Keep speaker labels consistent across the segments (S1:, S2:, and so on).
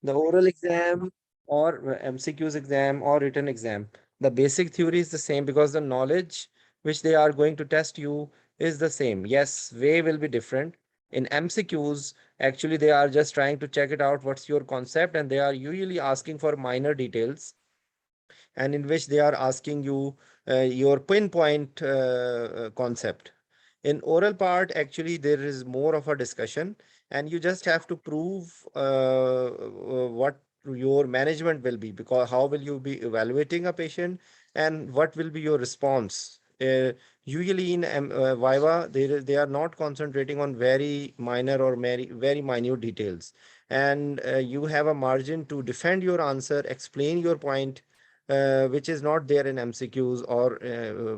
S1: The oral exam or MCQs exam or written exam, the basic theory is the same because the knowledge which they are going to test you is the same. Yes, way will be different. In MCQs, actually, they are just trying to check it out what's your concept, and they are usually asking for minor details, and in which they are asking you your pinpoint concept. In oral part, actually, there is more of a discussion, and you just have to prove what your management will be, because how will you be evaluating a patient and what will be your response. Usually in Viva, they are not concentrating on very minor or very minute details. And you have a margin to defend your answer, explain your point, which is not there in MCQs or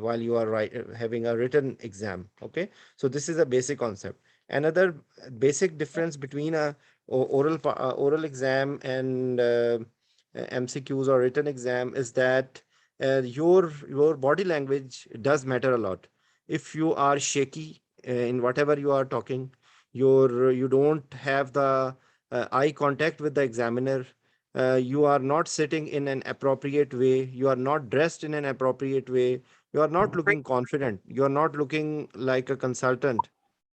S1: while you are having a written exam. Okay, so this is a basic concept. Another basic difference between a oral exam and MCQs or written exam is that your body language does matter a lot. If you are shaky in whatever you are talking, you don't have the eye contact with the examiner, you are not sitting in an appropriate way, you are not dressed in an appropriate way, you are not looking confident, you are not looking like a consultant.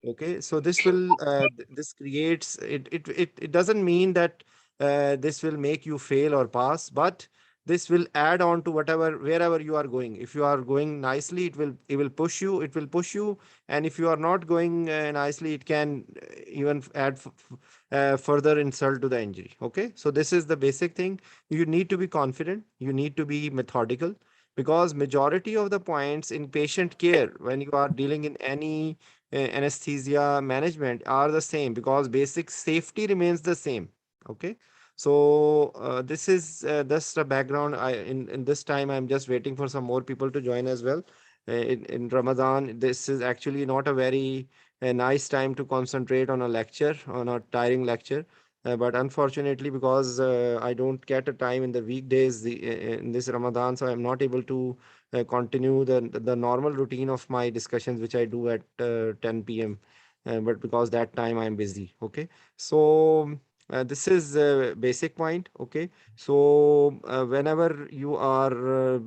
S1: Okay, so this creates it doesn't mean that this will make you fail or pass, but this will add on to whatever wherever you are going. If you are going nicely, it will push you, and if you are not going nicely, it can even add further insult to the injury. Okay, so this is the basic thing. You need to be confident, you need to be methodical, because majority of the points in patient care when you are dealing in any anesthesia management are the same, because basic safety remains the same. Okay, so this is just a background. In this time I'm just waiting for some more people to join as well. In Ramadan, this is actually not a very a nice time to concentrate on a lecture, on a tiring lecture. But unfortunately, because I don't get a time in the weekdays in this Ramadan, so I'm not able to continue the normal routine of my discussions, which I do at 10 p.m. But because that time I'm busy. Okay, so this is a basic point. Okay, so whenever you are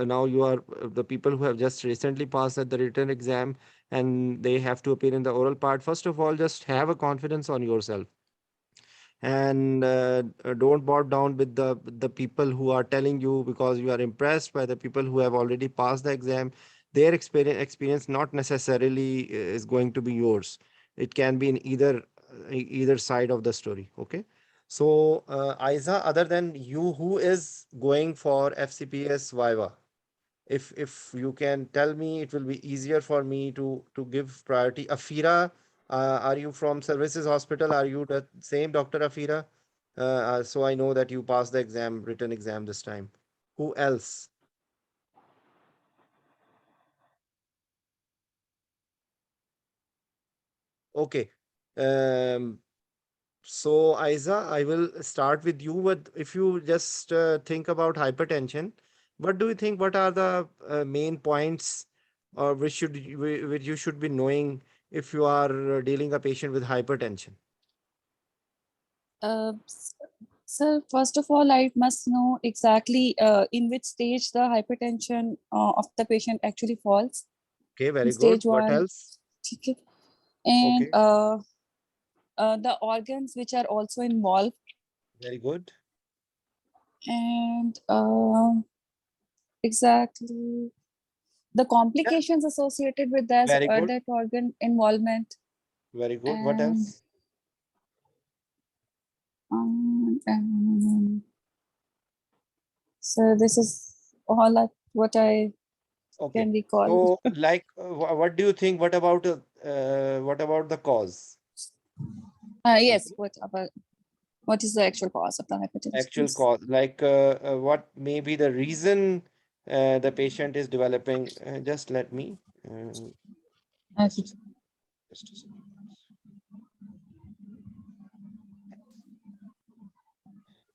S1: now you are the people who have just recently passed at the written exam and they have to appear in the oral part. First of all, just have a confidence on yourself, and don't bow down with the people who are telling you, because you are impressed by the people who have already passed the exam. Their experience not necessarily is going to be yours. It can be in either side of the story. Okay, so Aiza, other than you, who is going for FCPS Viva? If you can tell me, it will be easier for me to give priority. Afira, are you from Services Hospital? Are you the same Dr. Afira? So I know that you passed the exam, written exam this time. Who else? Okay. Um, so Aiza, I will start with you. But if you just think about hypertension, what do you think? What are the main points, or which you should be knowing if you are dealing a patient with hypertension?
S2: Uh, s- so first of all, I must know exactly in which stage the hypertension of the patient actually falls.
S1: Okay,
S2: In
S1: very good.
S2: stage
S1: What
S2: one,
S1: else?
S2: okay, and
S1: Okay,
S2: the organs which are also involved,
S1: very good.
S2: and exactly the
S1: Yeah,
S2: complications associated with that
S1: very good.
S2: that organ involvement,
S1: Very good. What
S2: and
S1: else?
S2: and so this is all what I
S1: Okay.
S2: can recall.
S1: So, like, what do you think? What about the cause?
S2: Yes,
S1: Okay.
S2: what is the actual cause of the hypertension?
S1: Actual
S2: Yes.
S1: cause, like what may be the reason the patient is developing. Just let me. Uh,
S2: Okay.
S1: just, just a second.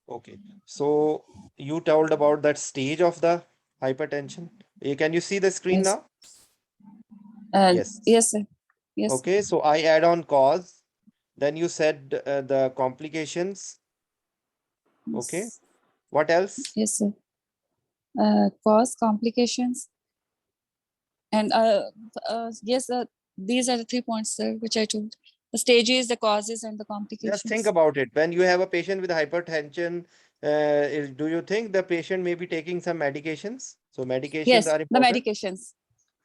S1: Okay. So you told about that stage of the hypertension. Can you see the screen
S2: Yes.
S1: now? Yes.
S2: Yes, sir. Yes.
S1: Okay. So I add on cause. Then you said the complications. Okay.
S2: Yes.
S1: What else?
S2: Yes, sir. Cause complications and yes, these are the 3 points, sir, which I told. The stages, the causes, and the
S1: Just think
S2: complications.
S1: about it. When you have a patient with hypertension, do you think the patient may be taking some medications? So medications
S2: Yes,
S1: are
S2: the
S1: important.
S2: medications.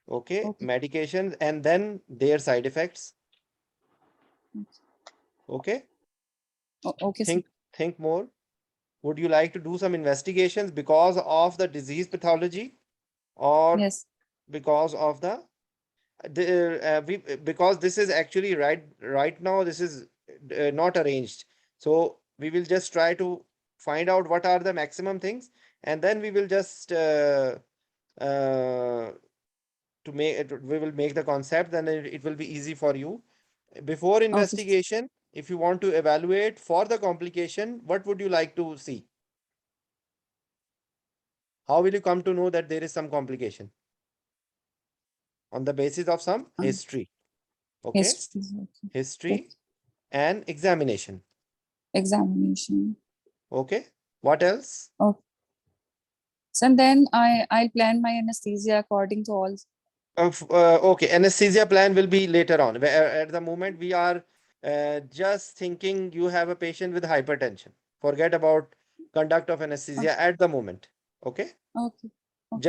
S1: Okay,
S2: Okay.
S1: medications and then their side effects. Okay,
S2: Okay, sir.
S1: think more. Would you like to do some investigations because of the disease pathology or
S2: Yes.
S1: because of because this is actually right now this is not arranged. So we will just try to find out what are the maximum things, and then we will just uh, to make it, we will make the concept, then it will be easy for you. Before
S2: Okay.
S1: investigation, if you want to evaluate for the complication, what would you like to see? How will you come to know that there is some complication? On the basis of some
S2: Um,
S1: history. Okay,
S2: history. Okay. Good.
S1: history and examination.
S2: Examination.
S1: Okay, what else?
S2: Okay. So then I'll plan my anesthesia according to all.
S1: Okay, anesthesia plan will be later on. At the moment, we are just thinking you have a patient with hypertension. Forget about conduct of
S2: Okay.
S1: anesthesia at the moment. Okay,
S2: Okay. Okay.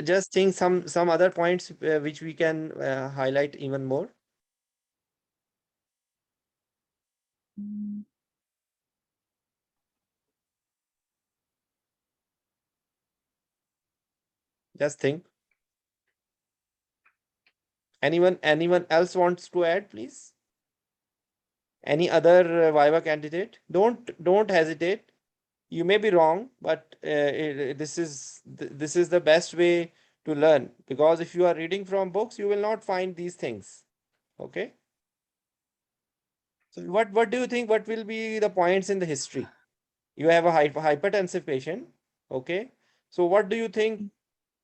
S1: just think some other points which we can highlight even more.
S2: Mm,
S1: Just think. Anyone else wants to add, please? Any other Viva candidate? Don't hesitate. You may be wrong, but this is the best way to learn, because if you are reading from books, you will not find these things. Okay. So what do you think? What will be the points in the history? You have a hypertensive patient. Okay. So what do you think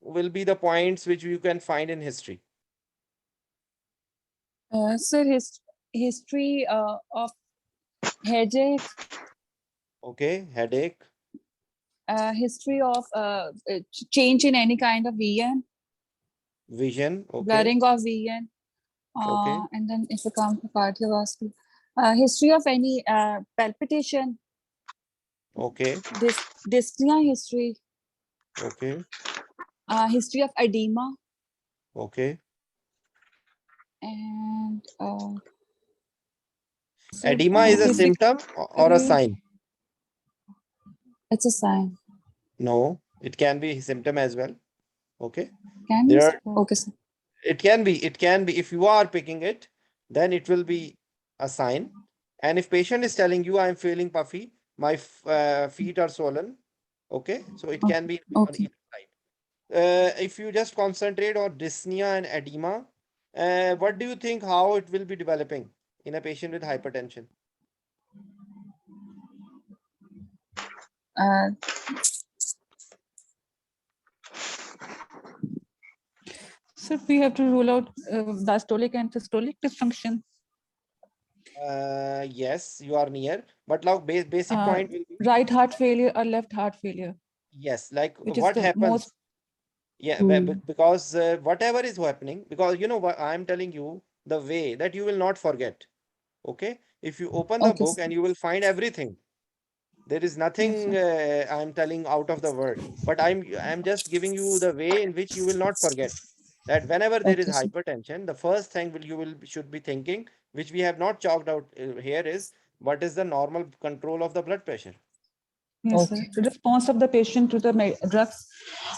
S1: will be the points which you can find in history?
S2: sir, history of headache,
S1: Okay, headache,
S2: history of change in any kind of VN,
S1: vision. Okay,
S2: blurring of VN,
S1: okay,
S2: and then if we come to cardiovascular, history of any palpitation,
S1: okay,
S2: dyspnea history,
S1: okay,
S2: history of edema,
S1: okay.
S2: and
S3: Sir,
S1: Edema is a
S3: basically,
S1: symptom or a sign?
S2: it's a sign.
S1: No, it can be a symptom as well. Okay.
S2: Can we?
S1: There are,
S2: Okay, sir.
S1: it can be, if you are picking it, then it will be a sign. And if patient is telling you, I'm feeling puffy, my feet are swollen. Okay. So it
S2: Okay.
S1: can be on
S2: Okay.
S1: either side. If you just concentrate on dyspnea and edema, what do you think how it will be developing in a patient with hypertension?
S2: Uh,
S3: sir, we have to rule out diastolic and systolic dysfunction.
S1: Yes, you are near, but now basic point will be,
S3: Right heart failure or left heart failure,
S1: yes, like
S3: which is
S1: what
S3: the most.
S1: happens. Yeah,
S2: mm,
S1: because whatever is happening, because you know what I'm telling you, the way that you will not forget. Okay, if you open the
S2: okay,
S1: book
S2: sir.
S1: and you will find everything, there is
S3: Yes,
S1: nothing
S3: sir.
S1: I'm telling out of the word, but I'm just giving you the way in which you will not forget that whenever there is
S2: Okay, sir.
S1: hypertension, the first thing will you will should be thinking, which we have not chalked out here, is what is the normal control of the blood pressure.
S3: Yes, sir.
S2: Okay.
S3: The response of the patient to the drugs,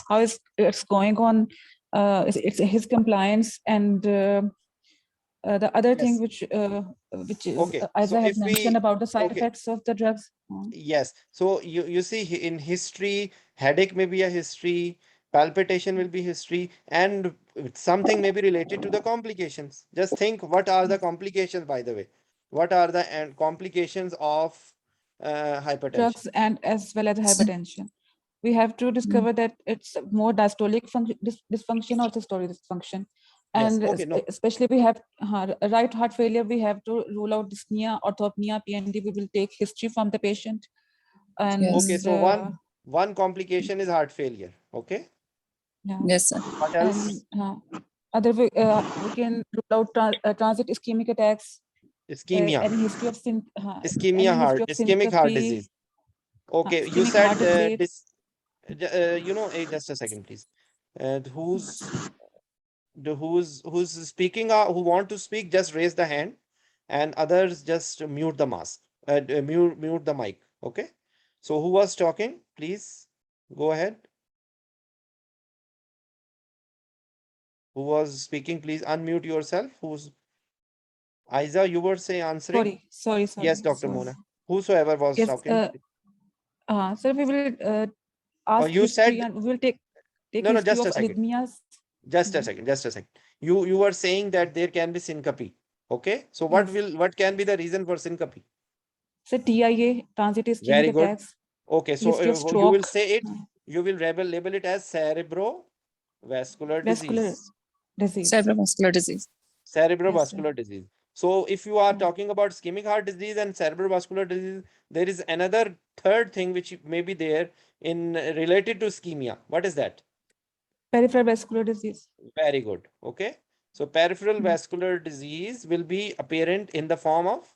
S3: how is it's going on, it's his compliance, and the other thing
S1: Yes.
S3: which is,
S1: Okay.
S3: as
S1: So
S3: I have
S1: if
S3: mentioned
S1: we
S3: about the side
S1: okay.
S3: effects of the drugs.
S1: Yes. So you see in history, headache may be a history, palpitation will be history, and something may be related to the complications. Just think what are the complications, by the way. What are the complications of hypertension?
S3: Drugs and as well as
S2: Sir.
S3: hypertension. We have to
S2: Mm,
S3: discover that it's more diastolic dysfunction or systolic dysfunction.
S1: Yes.
S3: And
S1: Okay. No.
S3: especially we have right heart failure, we have to rule out dyspnea, orthopnea, PND. We will take history from the patient. And
S1: Okay,
S2: Yes.
S1: so one complication is heart failure. Okay,
S3: yeah,
S2: Yes, sir.
S1: what
S3: and
S1: else?
S3: other we can rule out transit ischemic attacks,
S1: Ischemia,
S3: any history of
S1: ischemic heart
S3: syncope,
S1: disease. Okay, you
S3: ischemic
S1: said
S3: heart disease.
S1: just a second, please. Who's who's speaking? Who want to speak? Just raise the hand, and others just mute the mask. Mute the mic. Okay. So who was talking? Please go ahead. Who was speaking? Please unmute yourself. Who's Aiza? You were say answering. Yes, Dr.
S3: Sorry.
S1: Mona. Whosoever was
S3: Yes,
S1: talking.
S3: sir, we will
S1: Or
S3: ask
S1: you
S3: history,
S1: said
S3: and we will take
S1: no, no.
S3: history
S1: Just
S3: of
S1: a second.
S3: arrhythmias.
S1: Just a
S3: Mhm.
S1: second. Just a second. You were saying that there can be syncope. Okay. So
S3: Yes.
S1: what can be the reason for syncope?
S3: So TIA, transit ischemic
S1: Very good.
S3: attacks,
S1: Okay. So
S3: history of
S1: you will
S3: stroke,
S1: say it. You will label it as cerebrovascular
S3: vascular
S1: disease.
S3: disease.
S2: Cerebrovascular disease.
S3: Yes, sir.
S1: Cerebrovascular disease. So if you are
S3: Mm.
S1: talking about ischemic heart disease and cerebrovascular disease, there is another third thing which may be there in related to ischemia. What is that?
S3: Peripheral vascular disease.
S1: Very good. Okay. So peripheral
S3: Mm.
S1: vascular disease will be apparent in the form of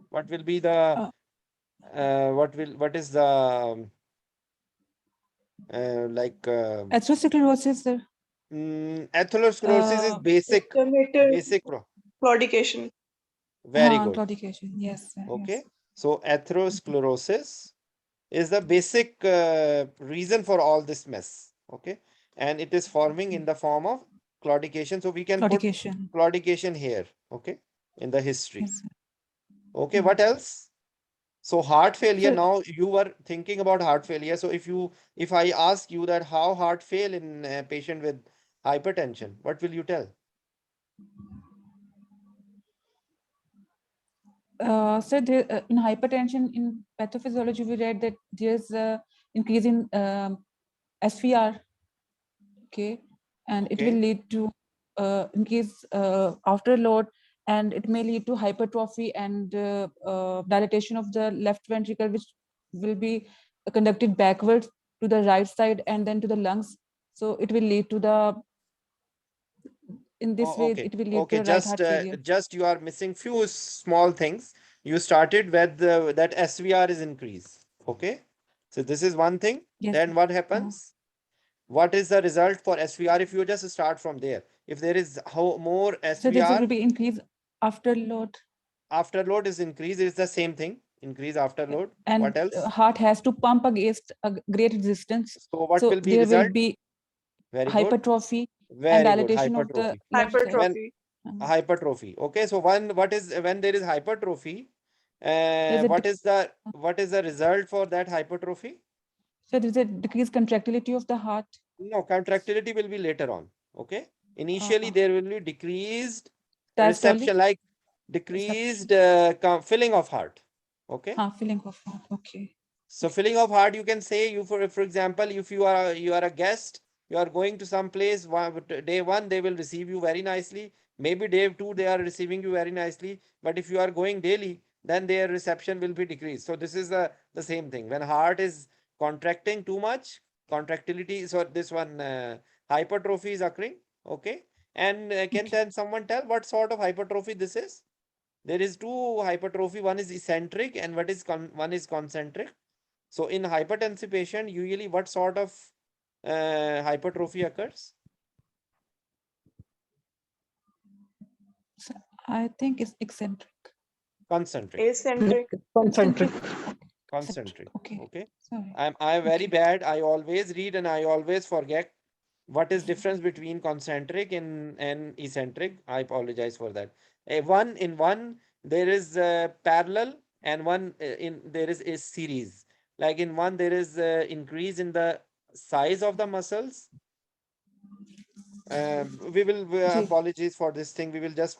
S1: what will be the
S3: Uh,
S1: what is the like
S3: atherosclerosis, sir.
S1: atherosclerosis is
S3: Uh,
S4: Inflammatory
S1: basic
S4: claudication.
S1: very good.
S3: claudication. Yes, sir.
S1: Okay.
S3: Yes.
S1: So atherosclerosis is the basic reason for all this mess. Okay. And it is forming in the form of claudication. So we can put
S3: Claudication.
S1: claudication here. Okay. In the history.
S3: Yes, sir.
S1: Okay.
S3: Mm.
S1: What else? So heart failure,
S3: So,
S1: now you were thinking about heart failure. So if I ask you that how heart fail in a patient with hypertension, what will you tell?
S3: so there, in hypertension, in pathophysiology, we read that there's a increase in SVR, okay, and it will
S1: Okay.
S3: lead to increase afterload, and it may lead to hypertrophy and dilatation of the left ventricle, which will be conducted backwards to the right side and then to the lungs. So it will lead to the, in this
S1: Oh,
S3: way,
S1: okay.
S3: it will lead to
S1: Okay.
S3: a right heart failure.
S1: Just you are missing few small things. You started with that SVR is increase. Okay. So this is one thing.
S3: Yes, sir.
S1: Then what happens? What is the result for SVR if you just start from there? If there is how more
S3: So there will
S1: SVR,
S3: be increase afterload,
S1: afterload is increase, it's the same thing. Increase afterload. What
S3: and
S1: else?
S3: heart has to pump against a great resistance.
S1: So what
S3: So
S1: will be
S3: there will
S1: result?
S3: be
S1: Very good.
S3: hypertrophy and
S1: Very good.
S3: dilatation of the
S1: Hypertrophy.
S3: left side.
S1: When
S4: Hypertrophy.
S1: hypertrophy. Okay. So what is when there is hypertrophy?
S3: There's a
S1: What is the result for that hypertrophy?
S3: so there's a decreased contractility of the heart.
S1: No, contractility will be later on. Okay. Initially,
S3: Uh,
S1: there will be decreased
S3: diastolic
S1: reception, like
S3: reception.
S1: decreased filling of heart. Okay.
S3: Filling of heart. Okay.
S1: So filling of heart, you can say you for example, if you are a guest, you are going to some place. Day one they will receive you very nicely. Maybe day two they are receiving you very nicely. But if you are going daily, then their reception will be decreased. So this is the same thing. When heart is contracting too much, contractility. So this one hypertrophy is occurring. Okay, and can
S3: Okay.
S1: then someone tell what sort of hypertrophy this is? There is two hypertrophy. One is eccentric and one is concentric. So in hypertensive patient, usually what sort of hypertrophy occurs?
S3: So I think it's eccentric.
S1: Concentric.
S4: Acentric.
S3: Eccentric.
S1: Concentric.
S3: Okay.
S1: Okay.
S3: Sorry.
S1: I'm very
S3: Okay.
S1: bad. I always read and I always forget what is difference between concentric and eccentric. I apologize for that. One there is parallel and one in there is a series. Like in one there is increase in the size of the muscles. We will
S3: Ji.
S1: apologies for this thing. We will just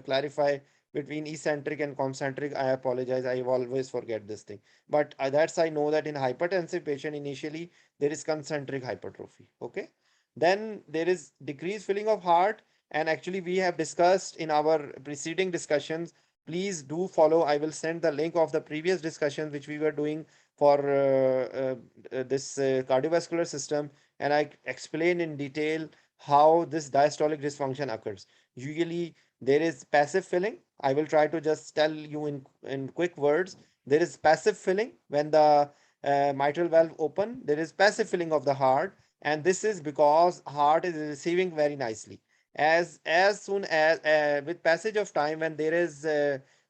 S1: clarify between eccentric and concentric. I apologize. I always forget this thing. But that's I know that in hypertensive patient initially there is concentric hypertrophy. Okay. Then there is decreased filling of heart, and actually we have discussed in our preceding discussions Please do follow. I will send the link of the previous discussions which we were doing for this cardiovascular system, and I explain in detail how this diastolic dysfunction occurs. Usually, there is passive filling. I will try to just tell you in quick words. There is passive filling when the mitral valve open. There is passive filling of the heart, and this is because heart is receiving very nicely. As soon as with passage of time, when there is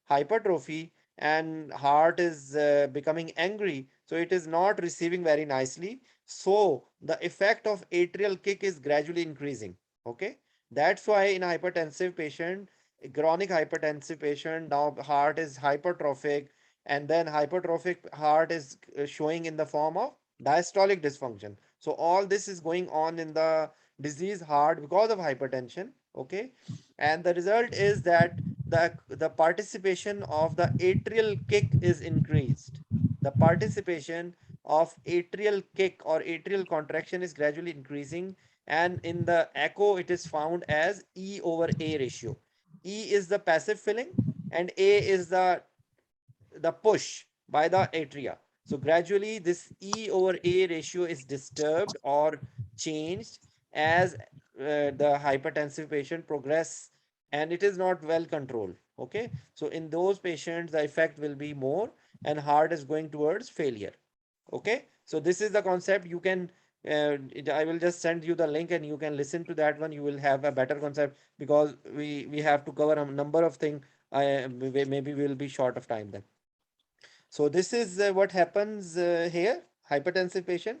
S1: hypertrophy and heart is becoming angry, so it is not receiving very nicely, so the effect of atrial kick is gradually increasing. Okay, that's why in hypertensive patient, chronic hypertensive patient, now heart is hypertrophic, and then hypertrophic heart is showing in the form of diastolic dysfunction. So all this is going on in the disease heart because of hypertension. Okay, and the result is that the participation of the atrial kick is increased. The participation of atrial kick or atrial contraction is gradually increasing, and in the echo it is found as E over A ratio. E is the passive filling and A is the push by the atria. So gradually this E over A ratio is disturbed or changed as the hypertensive patient progress, and it is not well controlled. Okay, so in those patients the effect will be more and heart is going towards failure. Okay, so this is the concept. You can I will just send you the link and you can listen to that one. You will have a better concept because we have to cover a number of things. Maybe we will be short of time then. So this is what happens here, hypertensive patient.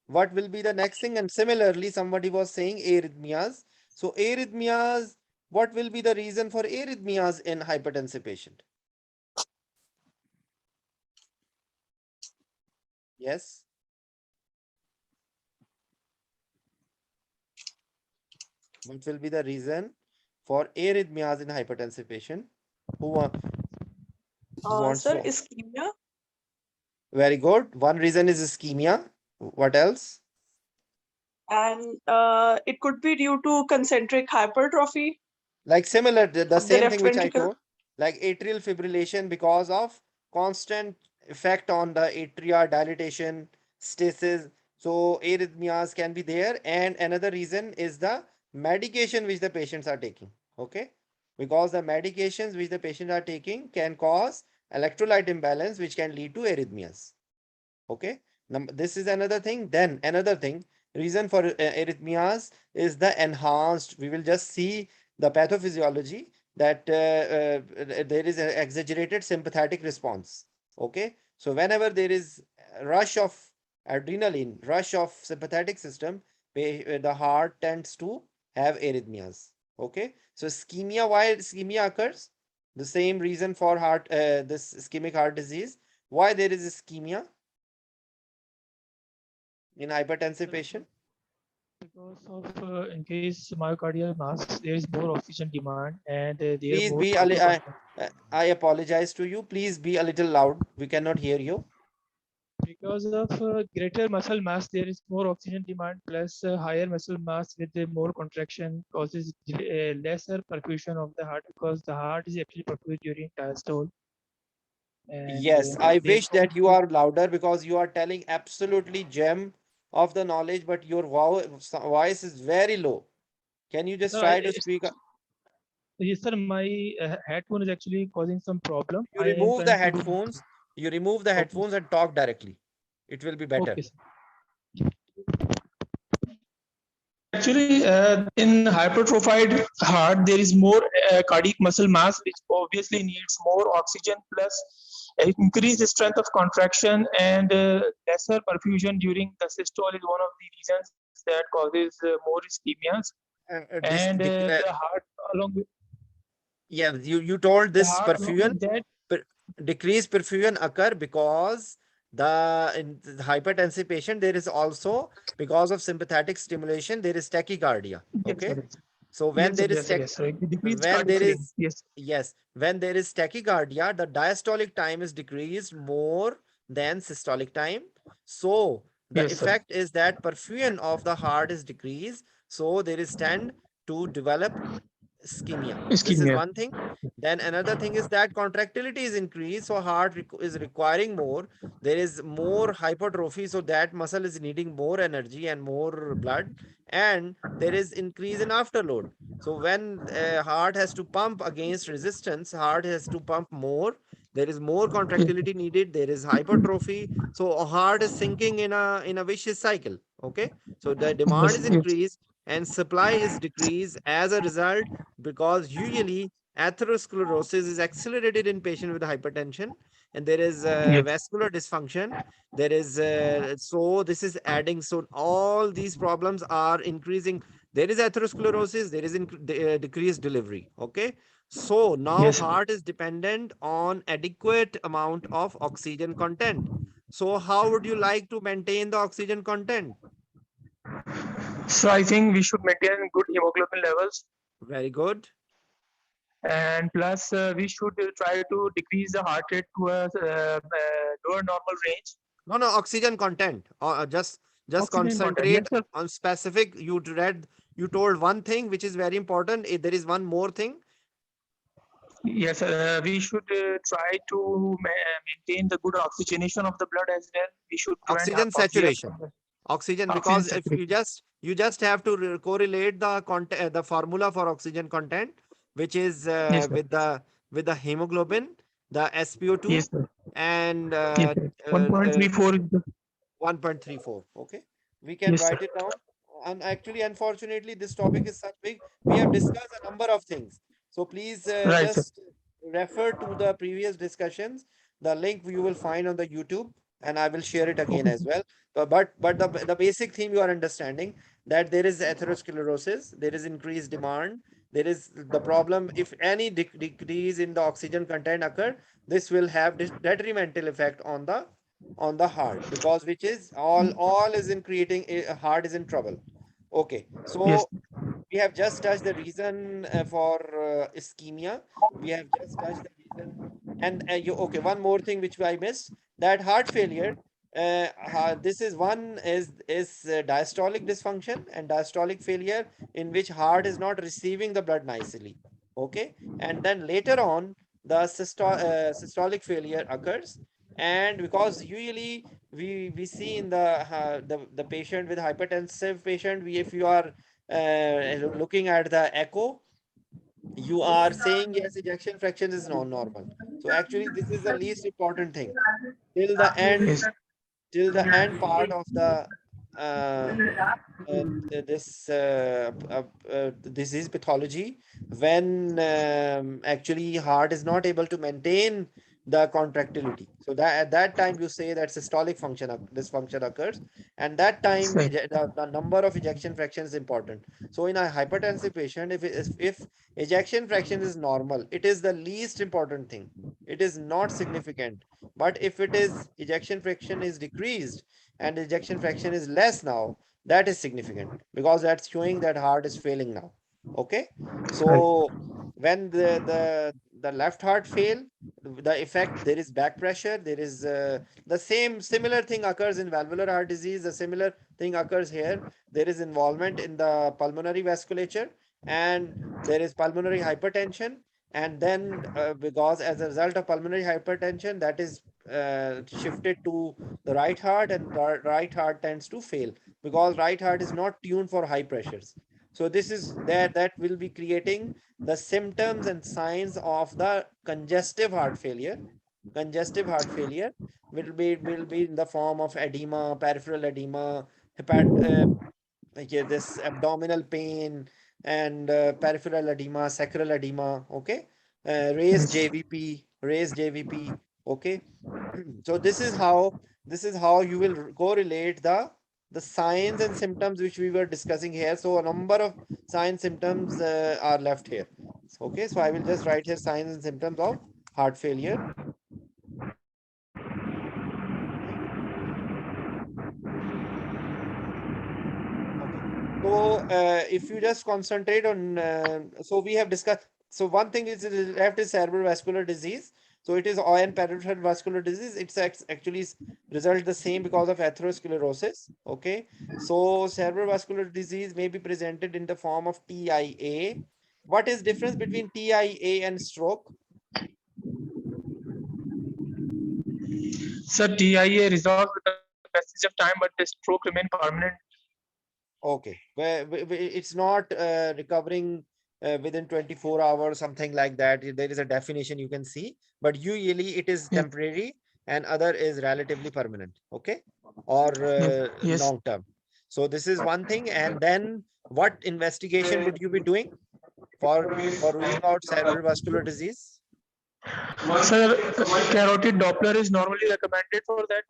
S1: What will be the next thing? And similarly, somebody was saying arrhythmias. So arrhythmias, what will be the reason for arrhythmias in hypertensive patient? Yes. What will be the reason for arrhythmias in hypertensive patient? Who, who wants
S4: Sir,
S1: to?
S4: ischemia
S1: Very good. One reason is ischemia. What else?
S4: and it could be due to concentric hypertrophy
S1: Like similar, the
S4: of the
S1: same thing
S4: left
S1: which I
S4: ventricle.
S1: told, like atrial fibrillation because of constant effect on the atria, dilatation, stasis. So arrhythmias can be there. And another reason is the medication which the patients are taking. Okay. Because the medications which the patients are taking can cause electrolyte imbalance, which can lead to arrhythmias. Okay. This is another thing. Then another thing, reason for arrhythmias is the enhanced. We will just see the pathophysiology that there is an exaggerated sympathetic response. Okay. So whenever there is a rush of adrenaline, rush of sympathetic system, the heart tends to have arrhythmias. Okay. So ischemia, why ischemia occurs? The same reason for heart, this ischemic heart disease. Why there is ischemia in hypertensive
S5: Sir,
S1: patient?
S5: because of increased myocardial mass, there is more oxygen demand and there are
S1: Please
S5: more
S1: be
S5: hypertension.
S1: I apologize to you. Please be a little loud. We cannot hear you.
S5: Because of greater muscle mass, there is more oxygen demand plus higher muscle mass with more contraction causes lesser perfusion of the heart because the heart is actually perfused during diastole and
S1: Yes, I wish
S5: therefore
S1: that you are louder because you are telling absolutely gem of the knowledge, but your voice is very low. Can you just
S5: sir,
S1: try to speak?
S5: yes sir, my headphone is actually causing some problem.
S1: You
S5: I am
S1: remove the
S5: trying to do.
S1: headphones. You remove the
S5: Okay,
S1: headphones and talk directly. It will be better.
S5: okay sir. Actually, in hypertrophied heart, there is more cardiac muscle mass, which obviously needs more oxygen plus increased strength of contraction and lesser perfusion during the systole is one of the reasons that causes more ischemias.
S1: This,
S5: And the heart, along with
S1: yeah, you told
S5: the
S1: this
S5: heart, along with
S1: perfusion
S5: that,
S1: per, decreased perfusion occur because in the hypertensive patient there is also, because of sympathetic stimulation, there is tachycardia.
S5: yes, sir,
S1: Okay,
S5: yes, sir,
S1: so
S5: yes, sir, yes, sir, yes, sir. Decreased
S1: when
S5: cardiac
S1: there
S5: filling.
S1: is,
S5: Yes,
S1: yes, when there is tachycardia, the diastolic time is decreased more than systolic time. So the
S5: yes, sir.
S1: effect is that perfusion of the heart is decreased, so there is tend to develop ischemia. This is
S5: Ischemia.
S1: one thing. Then another thing is that contractility is increased, so heart is requiring more. There is more hypertrophy, so that muscle is needing more energy and more blood, and there is increase in afterload. So when heart has to pump against resistance, heart has to pump more. There is more
S5: Yes.
S1: contractility needed. There is hypertrophy. So a heart is sinking in a vicious cycle. Okay. So the demand
S5: Yes.
S1: is
S5: Yes.
S1: increased and supply is decreased as a result, because usually atherosclerosis is accelerated in patient with hypertension, and there is
S5: Yes.
S1: vascular dysfunction. There is so this is adding. So all these problems are increasing. There is atherosclerosis. There is decreased delivery. Okay. So now
S5: Yes.
S1: heart is dependent on adequate amount of oxygen content. So how would you like to maintain the oxygen content?
S5: So I think we should maintain good hemoglobin levels,
S1: Very good.
S5: and plus we should try to decrease the heart rate to a lower normal range.
S1: No, no, oxygen content. Just
S5: Oxygen content. Yes,
S1: concentrate
S5: sir.
S1: on specific. You told one thing which is very important. There is one more thing.
S5: Yes, we should try to maintain the good oxygenation of the blood as well. We should prevent
S1: Oxygen
S5: oxygen
S1: saturation. Oxygen,
S5: oxygen
S1: because if
S5: saturation.
S1: you just have to correlate the content, the formula for oxygen content, which is
S5: Yes, sir.
S1: with the hemoglobin, the SpO2,
S5: Yes, sir.
S1: and
S5: Yes, sir. 1.34 is the
S1: 1.34. Okay. We can
S5: yes, sir.
S1: write it down. And actually, unfortunately, this topic is such big. We have discussed a number of things. So please
S5: Right, sir.
S1: just refer to the previous discussions. The link you will find on the YouTube, and I will share it again
S5: Okay.
S1: as well. But the basic theme you are understanding, that there is atherosclerosis, there is increased demand, there is the problem. If any decrease in the oxygen content occur, this will have this detrimental effect on the heart, because which is all is in creating a heart is in trouble. Okay,
S5: Yes.
S1: so we have just touched the reason for ischemia. We have just touched the reason. And okay, one more thing which I missed, that heart failure. This is one is diastolic dysfunction and diastolic failure, in which heart is not receiving the blood nicely. Okay, and then later on the systolic failure occurs, and because usually we see in the patient with hypertensive patient, we if you are looking at the echo, you are saying yes, ejection fraction is non-normal. So actually, this is the least important thing. Till the end,
S5: Yes.
S1: till the end part of the uh, this disease pathology, when actually heart is not able to maintain the contractility, so that at that time you say that systolic function dysfunction occurs, and that time
S5: Right.
S1: the number of ejection fraction is important. So in a hypertensive patient, if ejection fraction is normal, it is the least important thing. It is not significant. But if it is ejection fraction is decreased and ejection fraction is less now, that is significant, because that's showing that heart is failing now. Okay,
S5: Right.
S1: so when the left heart fail, the effect, there is back pressure, there is the similar thing occurs in valvular heart disease. The similar thing occurs here. There is involvement in the pulmonary vasculature, and there is pulmonary hypertension. And then because as a result of pulmonary hypertension, that is shifted to the right heart, and the right heart tends to fail, because right heart is not tuned for high pressures. So this is that will be creating the symptoms and signs of the congestive heart failure. Congestive heart failure will be in the form of edema, peripheral edema, this abdominal pain, and peripheral edema, sacral edema. Okay, raised
S5: Yes.
S1: JVP, raised JVP. Okay, so this is how you will correlate the signs and symptoms which we were discussing here. So a number of signs symptoms are left here. Okay, so I will just write here signs and symptoms of heart failure. Okay. Okay. So if you just concentrate on, so we have discussed. So one thing is left is cerebral vascular disease. So it is and peripheral vascular disease. It's actually result the same because of atherosclerosis. Okay. So cerebral vascular disease may be presented in the form of TIA, What is difference between TIA and stroke?
S5: Sir, TIA resolves with the passage of time, but the stroke remain permanent.
S1: Okay, it's not recovering within 24 hours, something like that. There is a definition you can see, but usually it is
S5: Yes.
S1: temporary and other is relatively permanent. Okay, or
S5: Yes.
S1: long term. So this is one thing. And then what investigation would you be doing for ruling out cerebrovascular disease?
S5: Sir, carotid Doppler is normally recommended for that.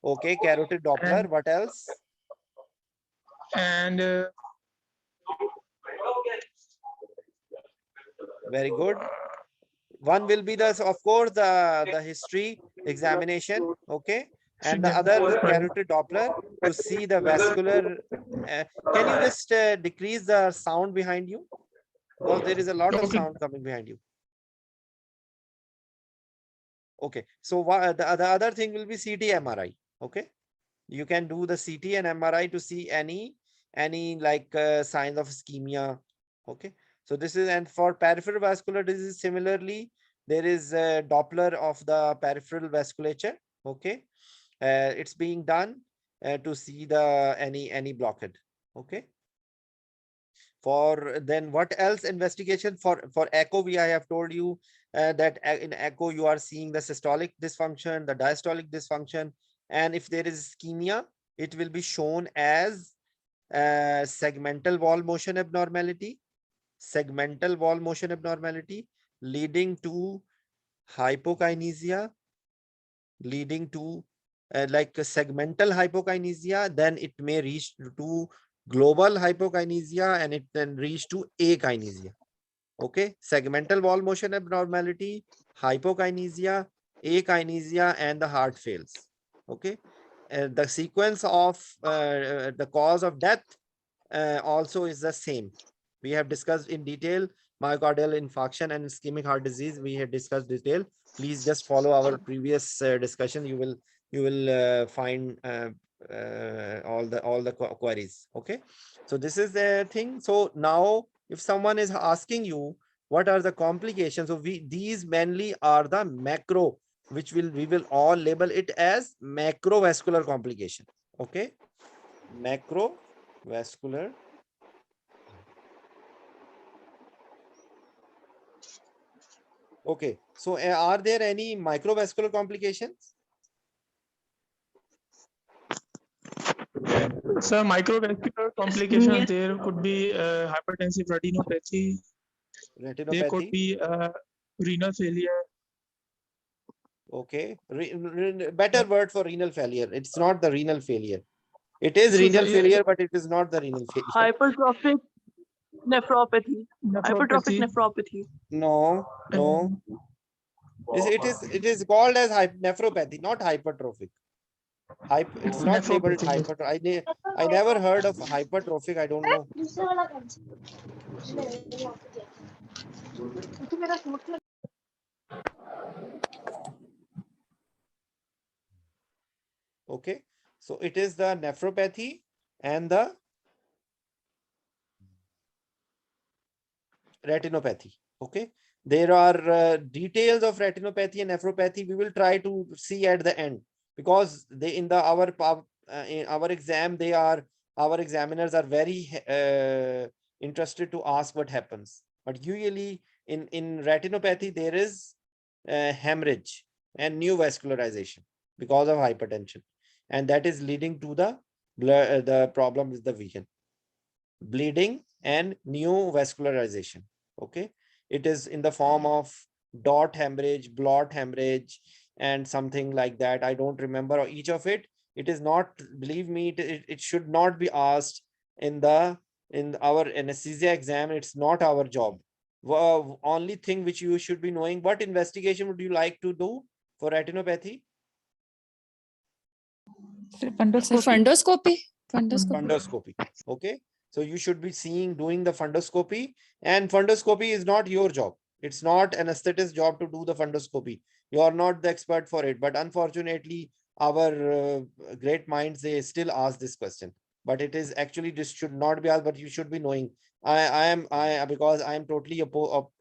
S1: Okay, carotid Doppler. What else?
S5: And
S1: Very good. One will be the, of course, the history examination. Okay, and the other carotid Doppler to see the vascular. Can you just decrease the sound behind you, because there is a lot of sound coming behind you. Okay, so the other thing will be CT MRI. Okay, you can do the CT and MRI to see any like signs of ischemia. Okay, so this is, and for peripheral vascular disease similarly, there is a Doppler of the peripheral vasculature. Okay, it's being done to see the any blockade. Okay, for then what else investigation for echo? I have told you that in echo you are seeing the systolic dysfunction, the diastolic dysfunction, and if there is ischemia, it will be shown as segmental wall motion abnormality, leading to hypokinesia, leading to like a segmental hypokinesia, then it may reach to global hypokinesia, and it then reach to akinesia. Okay, segmental wall motion abnormality, hypokinesia, akinesia, and the heart fails. Okay, the sequence of the cause of death also is the same. We have discussed in detail myocardial infarction and ischemic heart disease. We have discussed detail. Please just follow our previous discussion. You will find all the queries. Okay, so this is the thing. So now, if someone is asking you what are the complications, so these mainly are the macro, which we will all label it as macrovascular complication. Okay, macrovascular. Okay, so are there any microvascular complications?
S5: sir, microvascular complications,
S4: Yes.
S5: there could be hypertensive retinopathy. There could
S1: Retinopathy.
S5: be renal failure.
S1: Okay, better word for renal failure. It's not the renal failure. It is
S5: So,
S1: renal failure, but it is not the renal failure.
S4: Hypertrophic nephropathy. Hypertrophic nephropathy.
S1: No, no. It is called as nephropathy, not hypertrophic. It's not labeled hypertrophic. I never heard of hypertrophic. I don't know. Okay, so it is the nephropathy and the retinopathy. Okay, there are details of retinopathy and nephropathy. We will try to see at the end, because they in our exam, our examiners are very interested to ask what happens. But usually in retinopathy there is hemorrhage and new vascularization because of hypertension, and that is leading to the problem with the vision, bleeding and new vascularization. Okay, it is in the form of dot hemorrhage, blot hemorrhage, and something like that. I don't remember each of it. It is not, believe me, it should not be asked in our anesthesia exam. It's not our job. Only thing which you should be knowing, what investigation would you like to do for retinopathy?
S2: Fundoscopy.
S1: Fundoscopy. Okay, so you should be doing the fundoscopy, and fundoscopy is not your job. It's not anesthetist job to do the fundoscopy. You are not the expert for it, but unfortunately our great minds, they still ask this question. but it is actually, this should not be asked, but you should be knowing. I because I am totally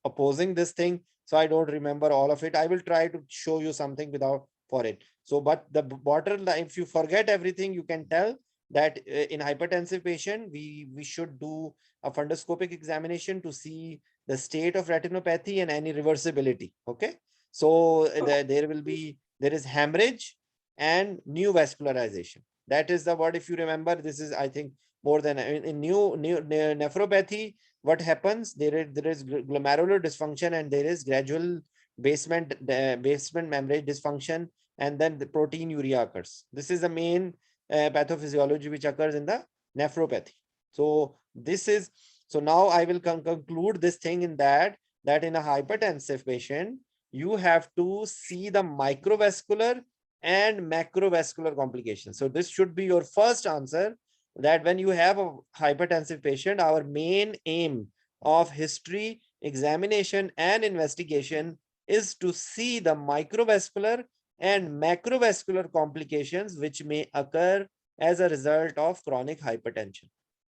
S1: opposing this thing, so I don't remember all of it. I will try to show you something without for it. So, but the bottom line, if you forget everything, you can tell that in hypertensive patient, we should do a fundoscopic examination to see the state of retinopathy and any reversibility. Okay, so there is hemorrhage and new vascularization. That is the word. If you remember, this is, I think, more than in new nephropathy. What happens? There is glomerular dysfunction, and there is gradual basement membrane dysfunction, and then the proteinuria occurs. This is the main pathophysiology which occurs in the nephropathy. So this is, so now I will conclude this thing in that in a hypertensive patient, you have to see the microvascular and macrovascular complications. So this should be your first answer, that when you have a hypertensive patient, our main aim of history, examination, and investigation is to see the microvascular and macrovascular complications which may occur as a result of chronic hypertension.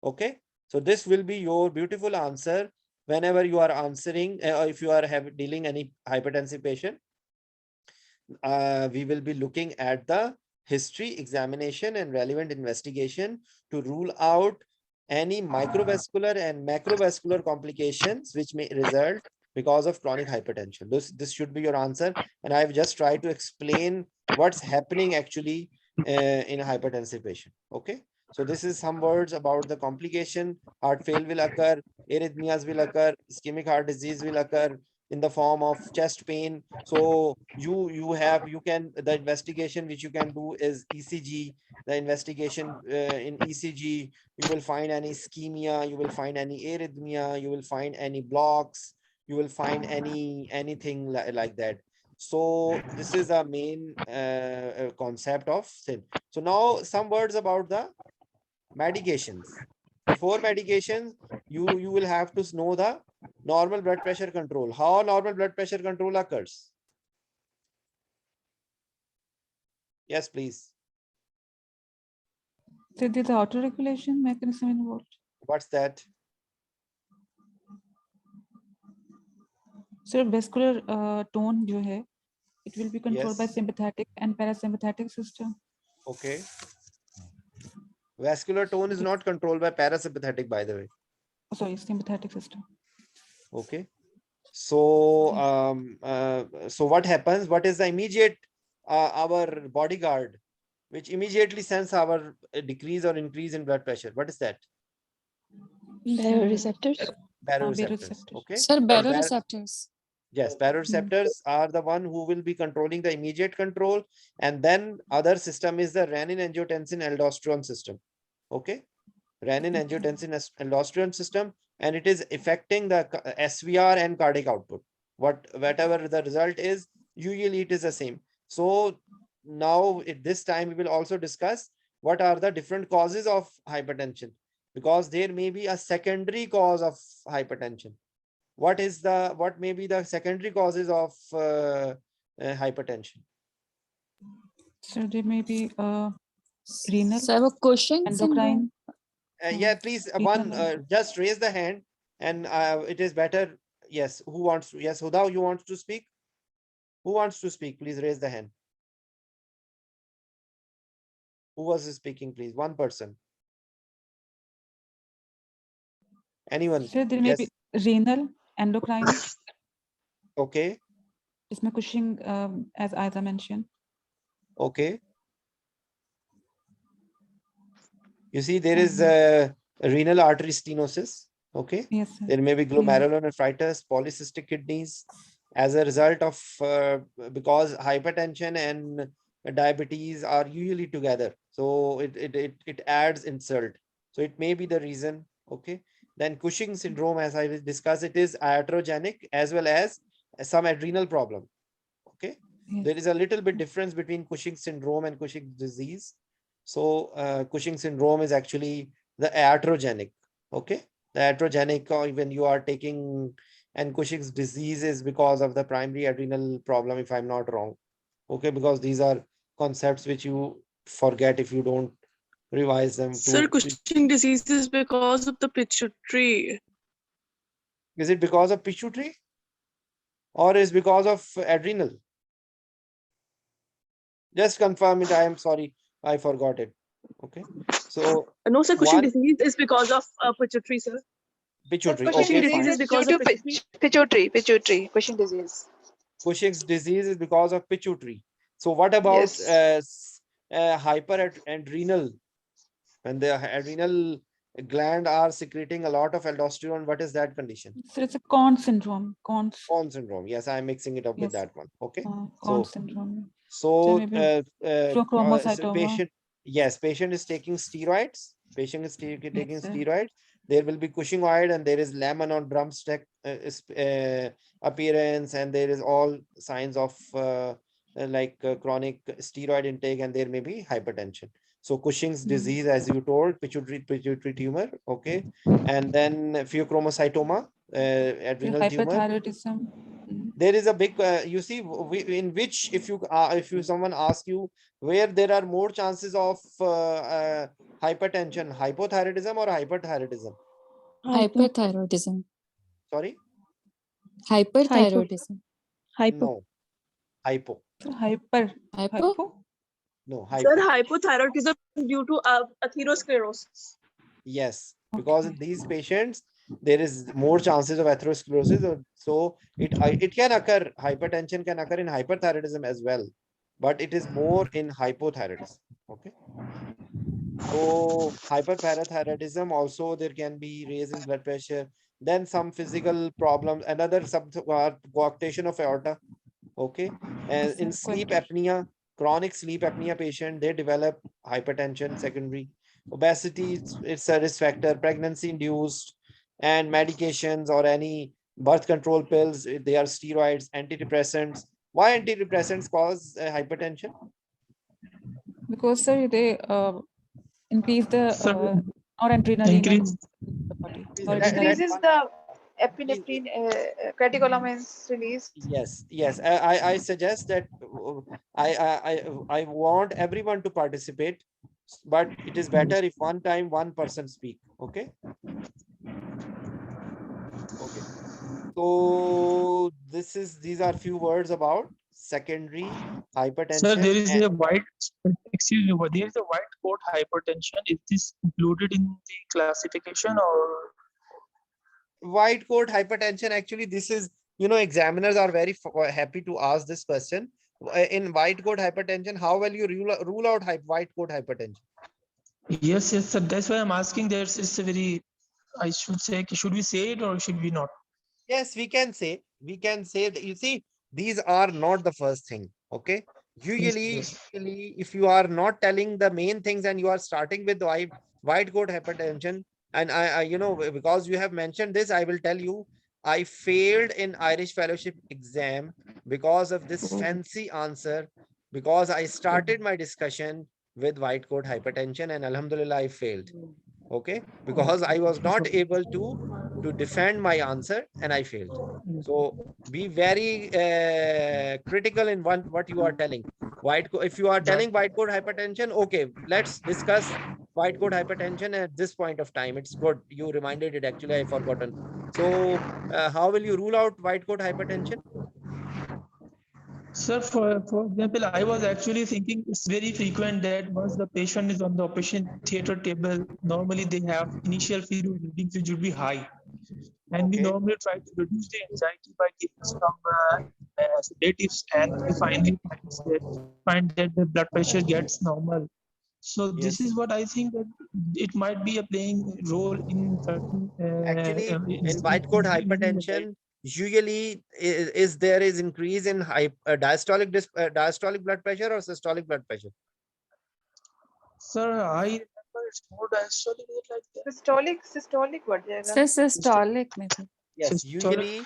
S1: Okay, so this will be your beautiful answer whenever you are answering, if you are dealing any hypertensive patient. We will be looking at the history, examination, and relevant investigation to rule out any microvascular and macrovascular complications which may result because of chronic hypertension. This should be your answer, and I've just tried to explain what's happening actually in a hypertensive patient. Okay, so this is some words about the complication. Heart fail will occur, arrhythmias will occur, ischemic heart disease will occur in the form of chest pain. So you can, the investigation which you can do is ECG. The investigation in ECG, you will find any ischemia, you will find any arrhythmia, you will find any blocks, you will find anything like that. So this is a main concept of sin. So now some words about the medications. Before medications, you will have to know the normal blood pressure control. How normal blood pressure control occurs? Yes, please.
S3: So there's the auto regulation mechanism involved.
S1: What's that?
S3: So vascular tone जो है, it will be controlled by
S1: Yes.
S3: sympathetic and parasympathetic system.
S1: Okay. Vascular tone is not controlled by parasympathetic, by the way.
S3: Oh, sorry, sympathetic system.
S1: Okay. So so what happens? What is the immediate our bodyguard which immediately sends our decrease or increase in blood pressure? What is that?
S6: Baroreceptors.
S1: Baroreceptors. Okay.
S2: Sir,
S1: So
S2: baroreceptors.
S1: yes, baroreceptors are the one who will be controlling the immediate control, and then other system is the renin-angiotensin-aldosterone system. Okay, renin-angiotensin-aldosterone system, and it is affecting the SVR and cardiac output. Whatever the result is, usually it is the same. So now at this time we will also discuss what are the different causes of hypertension, because there may be a secondary cause of hypertension. What may be the secondary causes of hypertension?
S3: So there may be renal,
S2: So I have a Cushing
S3: endocrine.
S2: syndrome.
S1: Yeah, please, one, just raise the hand, and it is better. Yes, who wants to? Yes, Huda, you want to speak? Who wants to speak? Please raise the hand. Who was speaking, please? One person. Anyone?
S3: So there may
S1: Yes.
S3: be renal, endocrine.
S1: Okay.
S3: इसमें Cushing, as Aida mentioned.
S1: Okay. You see, there is renal artery stenosis. Okay.
S3: Yes, sir.
S1: There may be glomerulonephritis, polycystic kidneys, as a result of because hypertension and diabetes are usually together. So it adds insult. So it may be the reason. Okay. Then Cushing syndrome, as I will discuss, it is iatrogenic as well as some adrenal problem. Okay.
S3: Yes.
S1: There is a little bit difference between Cushing syndrome and Cushing disease. So Cushing syndrome is actually the iatrogenic. Okay. The iatrogenic, or when you are taking, and Cushing's disease is because of the primary adrenal problem, if I'm not wrong. Okay, because these are concepts which you forget if you don't revise them
S4: Sir,
S1: to.
S4: Cushing disease is because of the pituitary.
S1: Is it because of pituitary or is because of adrenal? Just confirm it. I am sorry, I forgot it. Okay, so
S4: No, sir, Cushing
S1: one
S4: disease is because of pituitary, sir.
S1: pituitary.
S6: Cushing
S1: Okay,
S4: Cushing disease
S6: disease
S1: fine.
S4: is
S6: is due
S4: because of
S6: to
S4: pituitary.
S6: pituitary, Cushing disease.
S1: Cushing's disease is because of pituitary. So what about
S6: Yes.
S1: hyperadrenal? When the adrenal gland are secreting a lot of aldosterone, what is that condition?
S3: So it's a Con syndrome.
S1: Con syndrome. Yes, I'm mixing it up with
S3: Yes.
S1: that one. Okay.
S3: Con
S1: So
S3: syndrome.
S1: so
S3: maybe
S1: so
S3: Pheochromocytoma.
S1: patient is taking steroids. Patient is taking
S3: Yes, sir.
S1: steroids. There will be Cushingoid and there is lemon on drumstick appearance, and there is all signs of chronic steroid intake, and there may be hypertension. So Cushing's disease, as you told, pituitary tumor, okay, and then pheochromocytoma, adrenal tumor.
S3: Hyperthyroidism.
S1: There is a big you see in which, if you someone asks you where there are more chances of hypertension, hypothyroidism or hyperthyroidism?
S2: Hyperthyroidism.
S1: Sorry,
S2: Hyperthyroidism.
S1: no, hypo,
S3: Hyper.
S2: Hypo?
S1: no,
S4: Sir,
S1: hypo.
S4: hypothyroidism due to atherosclerosis.
S1: Yes, because in these patients there is more chances of atherosclerosis, so it can occur, hypertension can occur in hyperthyroidism as well, but it is more in hypothyroidism. Okay. So hyperparathyroidism also, there can be raise in blood pressure. Then some physical problems, another sub coarctation of aorta. Okay. And in sleep apnea, chronic sleep apnea patient, they develop hypertension secondary. Obesity, it's a risk factor, pregnancy induced, and medications or any birth control pills, they are steroids, antidepressants. Why antidepressants cause hypertension?
S3: Because sir, they increase the
S5: Sir,
S3: noradrenaline
S5: increase.
S3: in the body.
S1: That
S3: Noradrenaline.
S6: Increases
S1: one,
S6: the
S1: please,
S6: epinephrine, catecholamines release.
S1: yes. I suggest that I want everyone to participate, but it is better if one time one person speak. Okay. Okay. So these are few words about secondary
S5: Sir, there
S1: hypertension.
S5: is
S1: And
S5: a white, excuse me, but there is a white coat hypertension. Is this included in the classification or?
S1: white coat hypertension, actually, this is, examiners are very happy to ask this question. In white coat hypertension, how will you rule out white coat hypertension?
S5: Yes, sir. That's why I'm asking. It's a very, I should say, should we say it or should we not?
S1: Yes, we can say that, you see, these are not the first thing. Okay.
S5: Yes,
S1: Usually,
S5: yes.
S1: if you are not telling the main things and you are starting with white coat hypertension, and because you have mentioned this, I will tell you, I failed in Irish fellowship exam because of this
S5: Oh,
S1: fancy answer, because I started my discussion with white coat hypertension, and Alhamdulillah, I failed. Okay, because I was not
S5: okay.
S1: able to defend my answer and I failed. So be very critical in what you are telling. If you are
S5: Right.
S1: telling white coat hypertension, okay, let's discuss white coat hypertension at this point of time. It's good you reminded it, actually I forgotten. So how will you rule out white coat hypertension?
S5: Sir, for example, I was actually thinking it's very frequent that once the patient is on the operation theater table, normally they have initial fever readings which would be high. And we
S1: Okay.
S5: normally try to reduce the anxiety by giving some sedatives, and we find that the blood pressure gets normal. So this is
S1: Yes.
S5: what I think that it might be a playing role in certain
S1: Actually, in white coat
S5: in
S1: hypertension, usually is there is increase in diastolic blood pressure or systolic blood pressure?
S5: Sir, I remember it's more diastolic like that.
S6: Systolic बढ़ जाएगा.
S2: Systolic maybe.
S1: Yes,
S5: Systolic.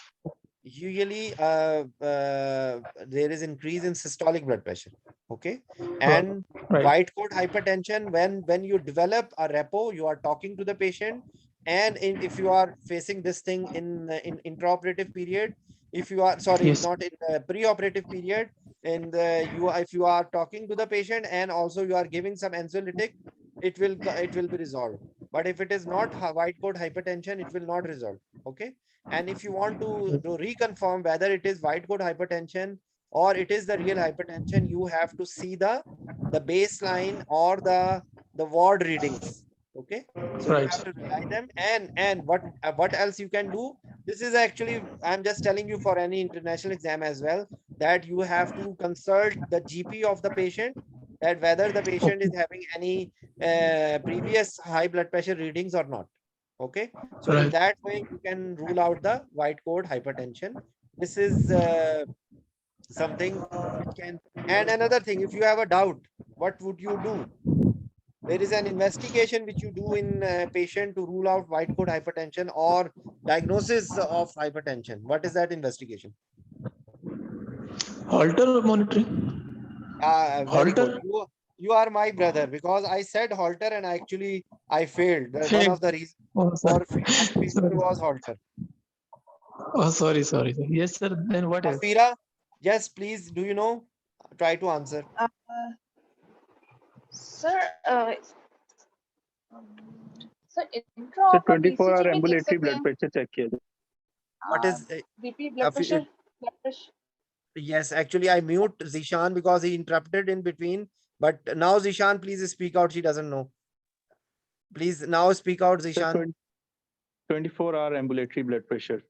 S1: usually there is increase in systolic blood pressure. Okay.
S5: Right.
S1: And
S5: Right.
S1: white coat hypertension, when you develop a repo, you are talking to the patient, and if you are facing this thing in intraoperative period, if you are, sorry,
S5: Yes.
S1: not in preoperative period, if you are talking to the patient and also you are giving some anxiolytic, it will be resolved. But if it is not white coat hypertension, it will not resolve. Okay. And if you want to reconfirm whether it is white coat hypertension or it is the real hypertension, you have to see the baseline or the ward readings. Okay. So you
S5: Right.
S1: have to rely them. And what else you can do? This is actually, I'm just telling you for any international exam as well, that you have to consult the GP of the patient, that whether the patient is
S5: Okay.
S1: having any previous high blood pressure readings or not. Okay. So in
S5: Right.
S1: that way, you can rule out the white coat hypertension. This is something which can. And another thing, if you have a doubt, what would you do? There is an investigation which you do in a patient to rule out white coat hypertension or diagnosis of hypertension. What is that investigation?
S5: Halter monitoring.
S1: Very good.
S5: Halter.
S1: You are my brother, because I said halter and I failed. One
S5: Failed.
S1: of the reasons
S5: Oh, sorry.
S1: for failing paper
S5: Sorry.
S1: was halter.
S5: Oh, sorry. Sorry. Yes, sir. Then what else?
S1: Afira, yes, please. Do you know? Try to answer.
S6: Sir, sir,
S7: So
S6: intra-op हम
S7: 24
S6: ECG
S7: our
S6: में देख
S7: ambulatory
S6: सकते
S7: blood
S6: हैं
S7: pressure check किया जाए.
S1: What is
S6: BP, blood pressure, blood pressure.
S1: yes, actually I mute Zishan because he interrupted in between. But now Zishan, please speak out. She doesn't know. Please now speak out,
S7: Sir,
S1: Zishan.
S7: 24-hour ambulatory blood pressure.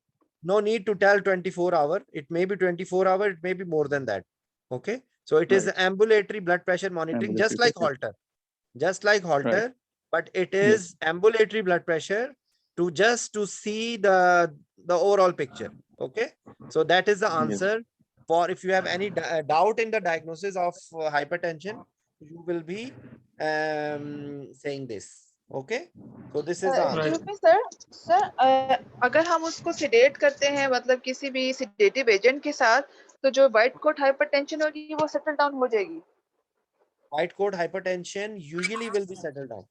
S1: No need to tell 24-hour. It may be 24-hour, it may be more than that. Okay. So it is
S7: Right.
S1: ambulatory blood pressure monitoring, just
S7: Ambulatory
S1: like
S7: pressure.
S1: halter. Just like halter,
S7: Right.
S1: but it
S7: Yes.
S1: is ambulatory blood pressure to see the overall picture. Okay. So that is the
S7: Yes.
S1: answer for if you have any doubt in the diagnosis of hypertension, you will be saying this. Okay. So this is the answer.
S6: Excuse me, sir. Sir अगर हम उसको sedate करते हैं मतलब किसी भी sedative agent के साथ, तो जो white coat hypertension होगी वो settle down हो जाएगी.
S1: White coat hypertension usually will be settled down.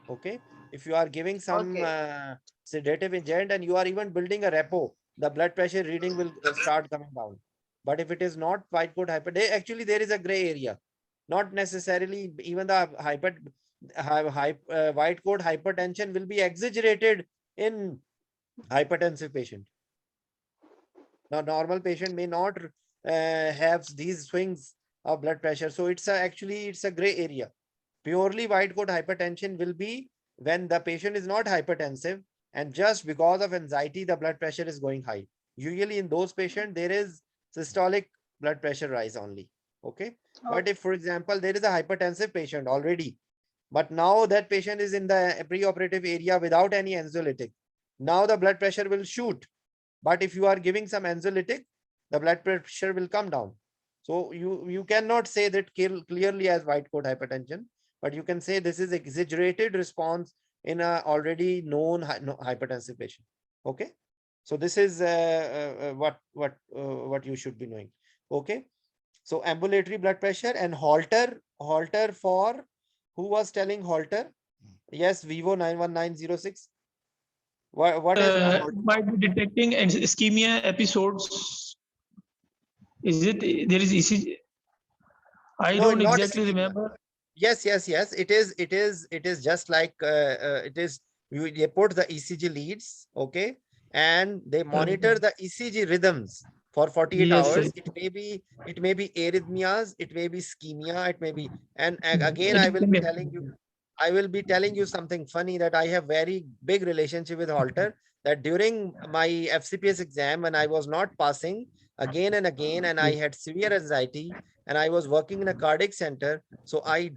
S1: Okay. If you are giving some
S6: Okay.
S1: sedative agent and you are even building a repo, the blood pressure reading will start coming down. But if it is not white coat hypertension, actually there is a gray area. Not necessarily even the white coat hypertension will be exaggerated in hypertensive patient. Now, normal patient may not have these swings of blood pressure. So actually it's a gray area. Purely white coat hypertension will be when the patient is not hypertensive and just because of anxiety, the blood pressure is going high. Usually in those patients, there is systolic blood pressure rise only. Okay. But if, for example, there is a hypertensive patient already, but now that patient is in the preoperative area without any anxiolytic, now the blood pressure will shoot. But if you are giving some anxiolytic, the blood pressure will come down. So you cannot say that clearly as white coat hypertension, but you can say this is exaggerated response in a already known hypertensive patient. Okay. So this is what you should be knowing. Okay. So ambulatory blood pressure and halter for who was telling halter? Yes, Vivo 91906. What is halter?
S5: Might be detecting ischemia episodes. Is it there is ECG? I
S1: No,
S5: don't
S1: not
S5: exactly
S1: ischemia.
S5: remember.
S1: Yes. It is just like it is. They put the ECG leads, okay, and they monitor the ECG rhythms for 48
S5: Yes, sir.
S1: hours. It may be arrhythmias, it may be ischemia, it may be. And again,
S5: It
S1: I will
S5: can
S1: be
S5: be-
S1: telling you. I will be telling you something funny that I have very big relationship with Halter. That during my FCPS exam, when I was not passing again and again, and I had severe anxiety, and I was working in a cardiac center, so I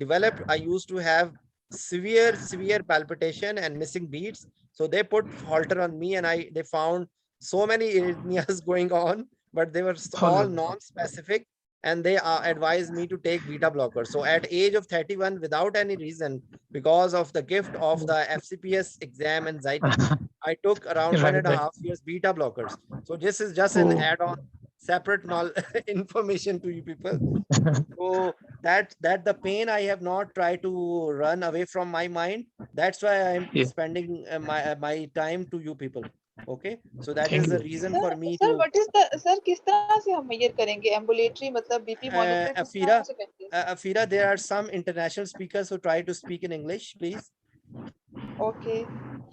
S1: used to have severe palpitation and missing beats. So they put halter on me, and they found so many arrhythmias going on, but they were all non-specific, and they advised me to take beta blockers. So at age of 31, without any reason, because of the gift of the FCPS exam anxiety, I took around
S5: Right,
S1: 1.5 years beta blockers. So this is just an
S5: Oh.
S1: add-on separate information to you people. So that the pain I have not tried to run away from my mind. That's why I am
S5: Yeah.
S1: spending my time to you people. Okay, so that
S5: Thank
S1: is the
S5: you.
S1: reason
S6: sir
S1: for me
S6: sir
S1: to
S6: what is the sir किस तरह से हम major करेंगे ambulatory मतलब BP monitor किस तरह
S1: Afira,
S6: से करेंगे
S1: Afira, there are some international speakers who try to speak in English, please.
S6: Okay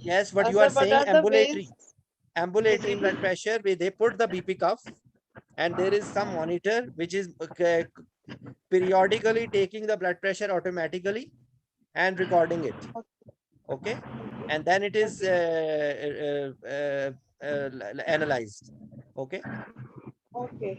S1: Yes, what you are
S6: sir what
S1: saying,
S6: are the
S1: ambulatory,
S6: वेज जी
S1: ambulatory
S6: जी
S1: blood pressure, where they put the BP cuff, and there is some monitor which is periodically taking the blood pressure automatically and recording it. Okay, and then it is analyzed. Okay,
S6: okay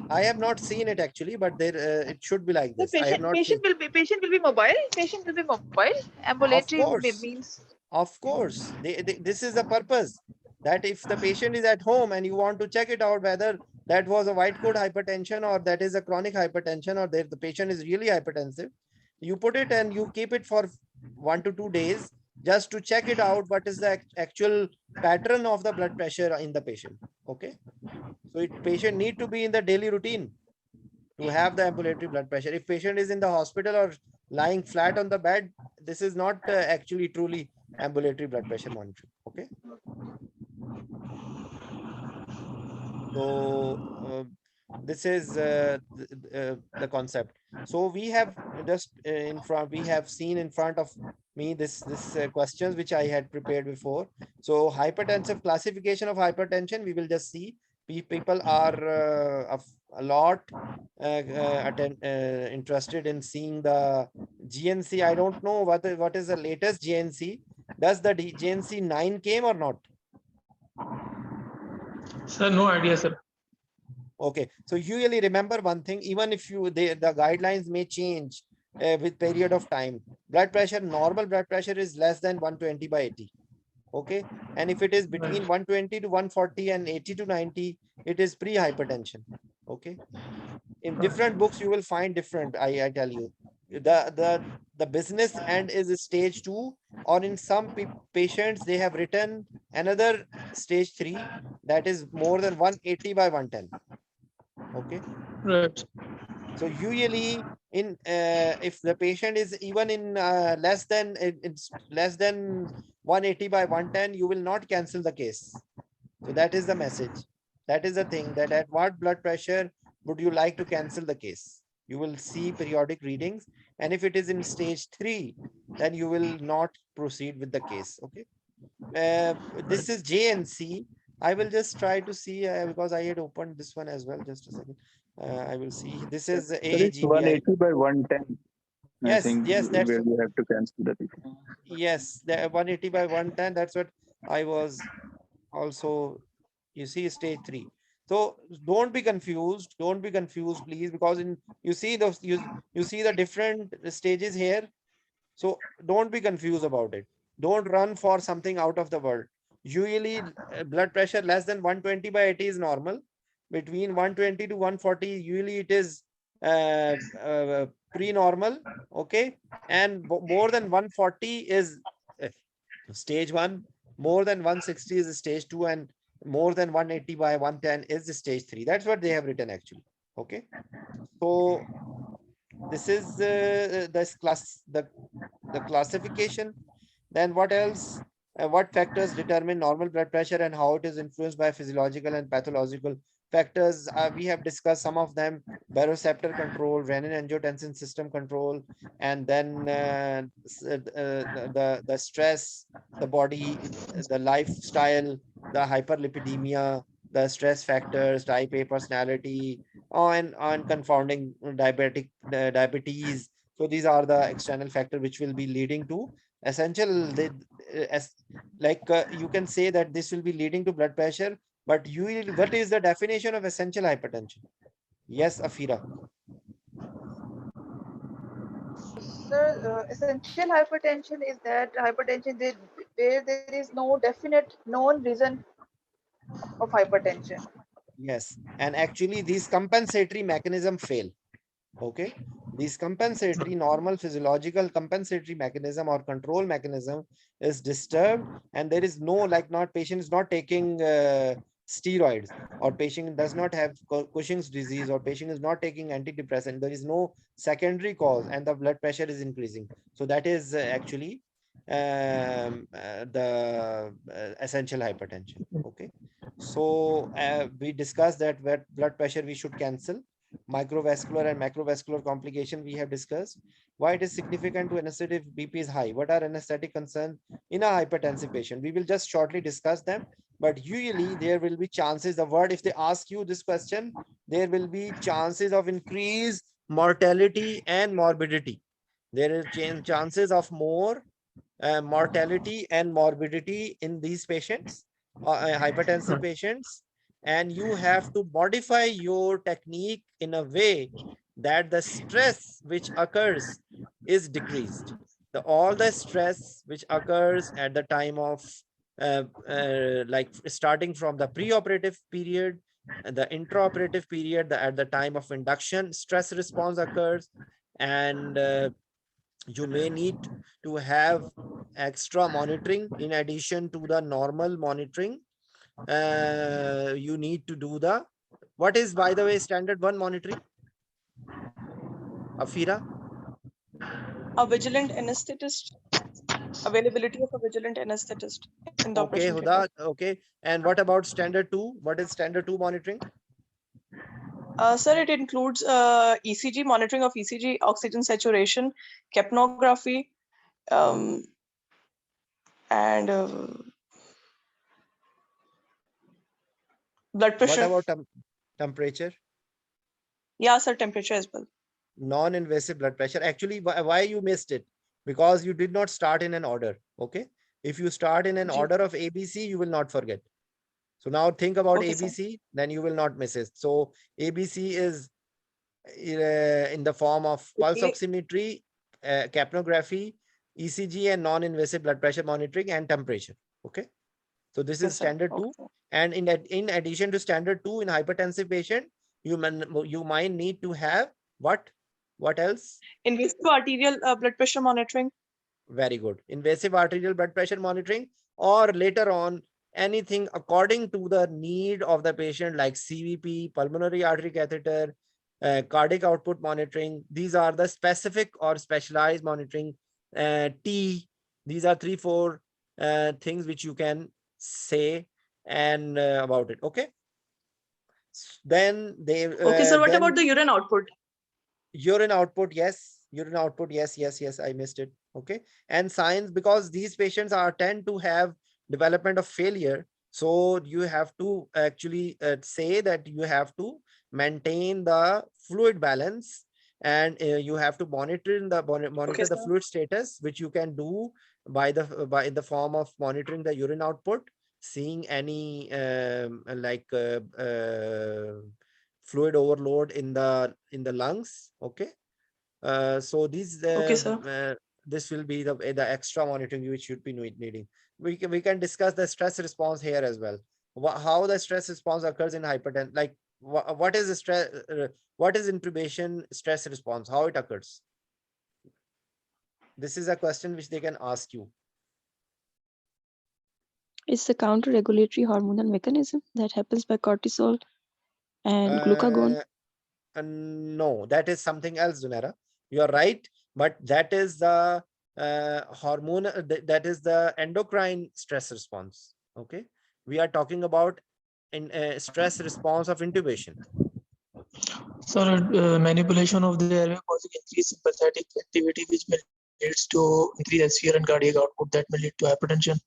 S1: I have not seen it actually, but there it should be like
S6: The
S1: this. I have not seen.
S6: patient will be mobile. Patient will be mobile.
S1: Of
S6: Ambulatory
S1: course,
S6: means
S1: of course. This is the purpose, that if the patient is at home and you want to check it out whether that was a white coat hypertension or that is a chronic hypertension, or the patient is really hypertensive, you put it and you keep it for 1 to 2 days just to check it out what is the actual pattern of the blood pressure in the patient. Okay, so patient need to be in the daily routine to have the ambulatory blood pressure. If patient is in the hospital or lying flat on the bed, this is not actually truly ambulatory blood pressure monitoring. Okay, so this is the concept. So we have just in front, we have seen in front of me this questions which I had prepared before. So hypertensive, classification of hypertension, we will just see. People are a lot interested in seeing the GNC. I don't know what is the latest GNC. Does the GNC 9 came or not?
S5: Sir, no idea, sir.
S1: Okay, so you really remember one thing, even if the guidelines may change with period of time. Blood pressure, normal blood pressure is less than 120/80. Okay, and if it is between 120 to 140 and 80 to 90, it is pre-hypertension. Okay, in different books you will find different. I tell you, the business end is stage 2, or in some patients they have written another stage 3, that is more than 180/110. Okay,
S5: Right.
S1: so usually in if the patient is even in less than it's less than 180/110, you will not cancel the case. So that is the message. That is the thing, that at what blood pressure would you like to cancel the case? You will see periodic readings, and if it is in stage 3, then you will not proceed with the case. Okay, this is JNC. I will just try to see because I had opened this one as well. Just a second. I will see. This is
S7: Sir, it's
S1: AAGBI.
S7: 180/110. I
S1: Yes,
S7: think
S1: yes, that's
S7: where we have to cancel the BP.
S1: yes. The 180/110. That's what I was also. You see, stage 3. So don't be confused. Don't be confused, please, because in you see those you see the different stages here. So don't be confused about it. Don't run for something out of the world. Usually, blood pressure less than 120/80 is normal. Between 120 to 140, usually it is pre-normal. Okay, and more than 140 is uh, stage 1. More than 160 is stage 2, and more than 180/110 is the stage 3. That's what they have written actually. Okay, so this is this class the classification. Then what else? What factors determine normal blood pressure and how it is influenced by physiological and pathological factors? We have discussed some of them: baroreceptor control, renin-angiotensin system control, and then the stress, the body, the lifestyle, the hyperlipidemia, the stress factors, type A personality, and confounding diabetes. So these are the external factor which will be leading to essential as like you can say that this will be leading to blood pressure, but what is the definition of essential hypertension? Yes, Afira.
S6: sir, essential hypertension is that hypertension where there is no definite known reason of hypertension.
S1: Yes, and actually these compensatory mechanism fail. Okay, these compensatory normal physiological compensatory mechanism or control mechanism is disturbed, and there is no, like, not patient is not taking steroids, or patient does not have Cushing's disease, or patient is not taking antidepressant, there is no secondary cause and the blood pressure is increasing. So that is actually the essential hypertension. Okay. So we discussed that blood pressure we should cancel. Microvascular and macrovascular complication we have discussed. Why it is significant to anesthetic BP is high? What are anesthetic concerns in a hypertensive patient? We will just shortly discuss them, but usually there will be chances, the word, if they ask you this question, there will be chances of increased mortality and morbidity. There is chances of more mortality and morbidity in these patients, hypertensive patients, and you have to modify your technique in a way that the stress which occurs is decreased. All the stress which occurs at the time of like starting from the preoperative period, the intraoperative period, at the time of induction, stress response occurs, and you may need to have extra monitoring in addition to the normal monitoring. You need to do the, what is, by the way, standard one monitoring, Afira?
S4: A vigilant anesthetist, availability of a vigilant anesthetist in the
S1: Okay,
S4: operation theater.
S1: Huda. Okay. And what about standard two? What is standard two monitoring?
S4: Sir, it includes ECG, monitoring of ECG, oxygen saturation, capnography, and blood
S1: What
S4: pressure.
S1: about temperature?
S4: Yeah, sir, temperature as well.
S1: Non-invasive blood pressure. Actually, why you missed it? Because you did not start in an order. Okay. If you start in an
S4: Ji.
S1: order of ABC, you will not forget. So now think about
S4: Okay, sir.
S1: ABC, then you will not miss it. So ABC is in the form of pulse
S4: Okay.
S1: oximetry, capnography, ECG, and non-invasive blood pressure monitoring, and temperature. Okay. So this
S4: Yes,
S1: is
S4: sir.
S1: standard
S4: Okay,
S1: two.
S4: sir.
S1: And in addition to standard two in hypertensive patient, you might need to have what? What else?
S4: Invasive arterial blood pressure monitoring.
S1: Very good. Invasive arterial blood pressure monitoring, or later on, anything according to the need of the patient, like CVP, pulmonary artery catheter, cardiac output monitoring. These are the specific or specialized monitoring. T, these are 3-4 things which you can say and about it. Okay. Then they
S4: Okay, sir. What
S1: then
S4: about the urine output?
S1: urine output, yes. Urine output, yes, I missed it. Okay. And signs, because these patients tend to have development of failure, so you have to actually say that you have to maintain the fluid balance, and you have to monitor
S4: Okay,
S1: the
S4: sir.
S1: fluid status, which you can do by the form of monitoring the urine output, seeing any fluid overload in the lungs. Okay. So these
S4: Okay, sir.
S1: this will be the extra monitoring which should be needing. We can discuss the stress response here as well. How the stress response occurs in hypertension, like what is the stress, what is intubation stress response, how it occurs? This is a question which they can ask you.
S8: It's a counter-regulatory hormonal mechanism that happens by cortisol and glucagon.
S1: No, that is something else, Dunera. You are right, but that is the hormone, that is the endocrine stress response. Okay, we are talking about in stress response of intubation.
S5: So manipulation of the airway causing increased sympathetic activity, which may leads to increased SVR and cardiac output, that may lead to hypertension.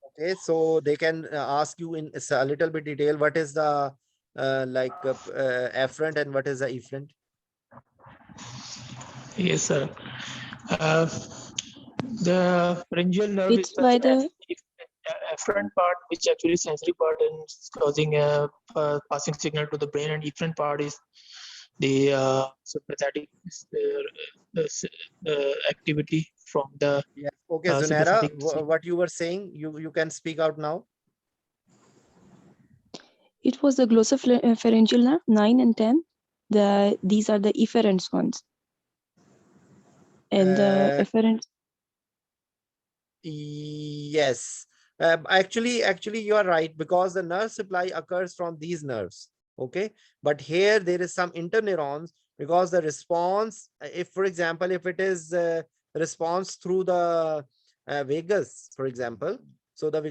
S1: Okay, so they can ask you in a little bit detail what is the afferent and what is the efferent.
S5: Yes, sir. The pharyngeal nerve
S8: It's
S5: is
S8: by
S5: the
S8: the
S5: afferent part, which actually sensory part, and it's causing a passing signal to the brain, and efferent part is the sympathetic activity from the
S1: Yes. Okay, Zunera,
S5: sympathetic.
S1: what you were saying, you can speak out now.
S8: it was the glossopharyngeal nerve 9 and 10. These are the efferents ones. And the
S1: Uh,
S8: efferents.
S1: Yes. Actually, you are right, because the nerve supply occurs from these nerves. Okay, but here there is some interneurons, because the response, if for example, if it is response through the vagus, for example, so the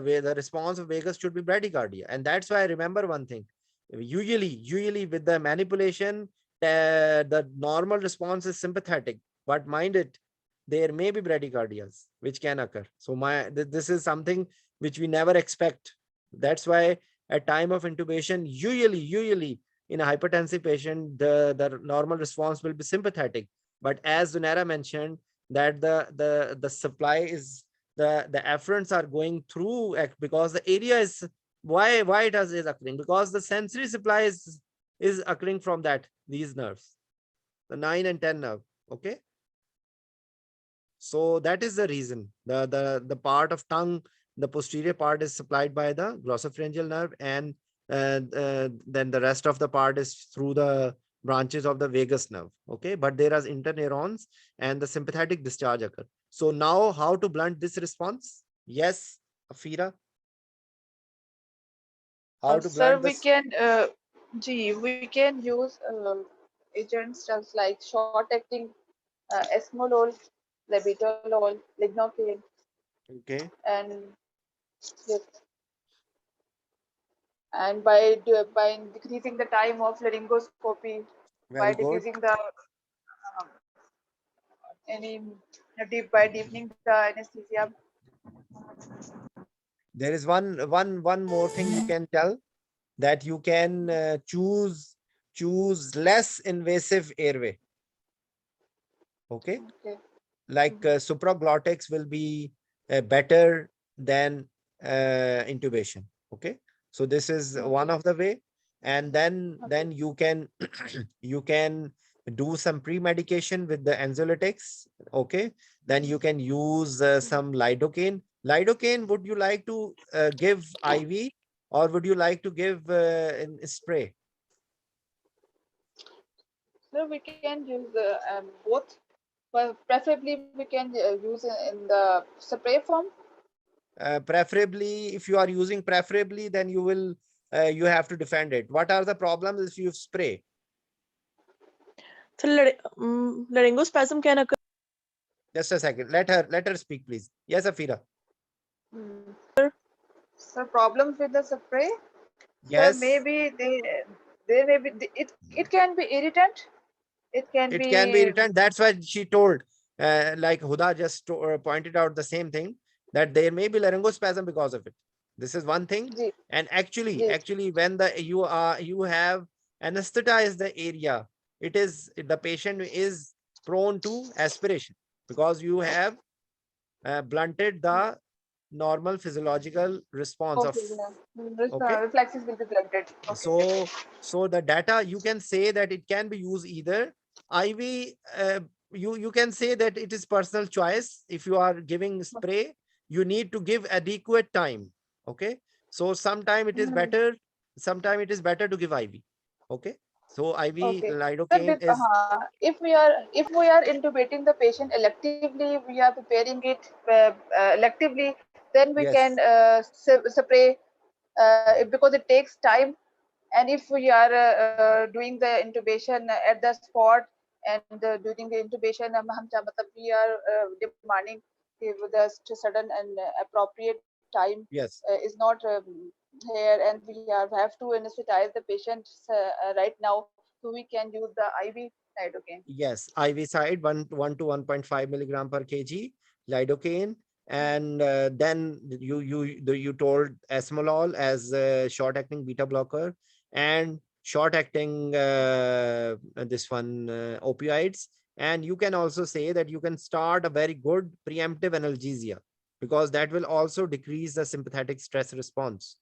S1: way the response of vagus should be bradycardia, and that's why I remember one thing. Usually with the manipulation, the normal response is sympathetic, but mind it, there may be bradycardias which can occur. So this is something which we never expect. That's why at time of intubation, usually in a hypertensive patient, the normal response will be sympathetic. But as Zunera mentioned, that the supply is the efferents are going through, because the area is, why it is occurring, because the sensory supply is occurring from these nerves, the 9 and 10 nerve. Okay, so that is the reason. The part of tongue, the posterior part is supplied by the glossopharyngeal nerve, and then the rest of the part is through the branches of the vagus nerve. Okay, but there are interneurons and the sympathetic discharge occur. So now how to blunt this response? Yes, Afira. How to
S6: Sir,
S1: blunt
S6: we
S1: this?
S6: can, we can use agents just like short-acting esmolol, labetalol, lignocaine,
S1: Okay,
S6: and yes, and by decreasing the time of laryngoscopy, by
S1: very good.
S6: decreasing the any by deepening the anesthesia.
S1: There is one more thing you can tell, that you can choose less invasive airway. Okay,
S6: Okay.
S1: like supraglottics will be better than intubation. Okay, so this is one
S6: Okay.
S1: of the way. And then
S6: Okay.
S1: you can you can do some pre-medication with the anxiolytics. Okay, then you can use some lidocaine. Lidocaine, would you like to give IV, or would you like to give in spray?
S6: So we can use both, but preferably we can use it in the spray form.
S1: Preferably, if you are using preferably, then you have to defend it. What are the problems if you spray?
S9: So laryngospasm can occur.
S1: Just a second, let her speak, please. Yes, Afira.
S6: Hmm. So problems with the spray. So
S1: Yes,
S6: maybe they may be it can be irritant. It can
S1: it can be
S6: be
S1: written. That's why she told, like Huda just pointed out the same thing, that there may be laryngospasm because of it. This is one thing.
S6: G,
S1: And
S6: G.
S1: actually, when you have anesthetized the area, the patient is prone to aspiration, because you have blunted the normal physiological response of.
S6: Okay, yeah.
S1: Okay,
S6: Reflexes will be blunted. Okay.
S1: so the data, you can say that it can be used either IV. You can say that it is personal choice. If you are giving spray, you need to give adequate time. Okay, so
S6: Mhm.
S1: sometime it is better to give IV. Okay, so IV
S6: Okay. So
S1: lidocaine is,
S6: if we are intubating the patient electively, we are preparing it electively, then we can
S1: yes,
S6: spray because it takes time. And if we are doing the intubation at the spot, and during the intubation we are demanding the sudden and appropriate time
S1: yes.
S6: is not here, and we have to anesthetize the patient right now, so we can use the IV lidocaine.
S1: Yes, IV side, 1 to 1.5 milligram per kg lidocaine, and then you told esmolol as a short acting beta blocker, and short acting this one opioids. And you can also say that you can start a very good preemptive analgesia, because that will also decrease the sympathetic stress response,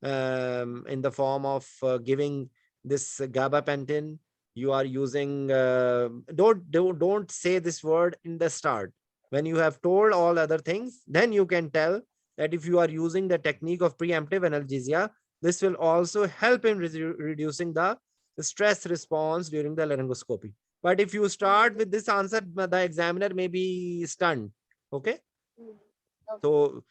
S1: in the form of giving this gabapentin. You are using, don't say this word in the start. When you have told all other things, then you can tell that if you are using the technique of preemptive analgesia, this will also help in reducing the stress response during the laryngoscopy. But if you start with this answer, the examiner may be stunned. Okay,
S6: Mm, okay.
S1: so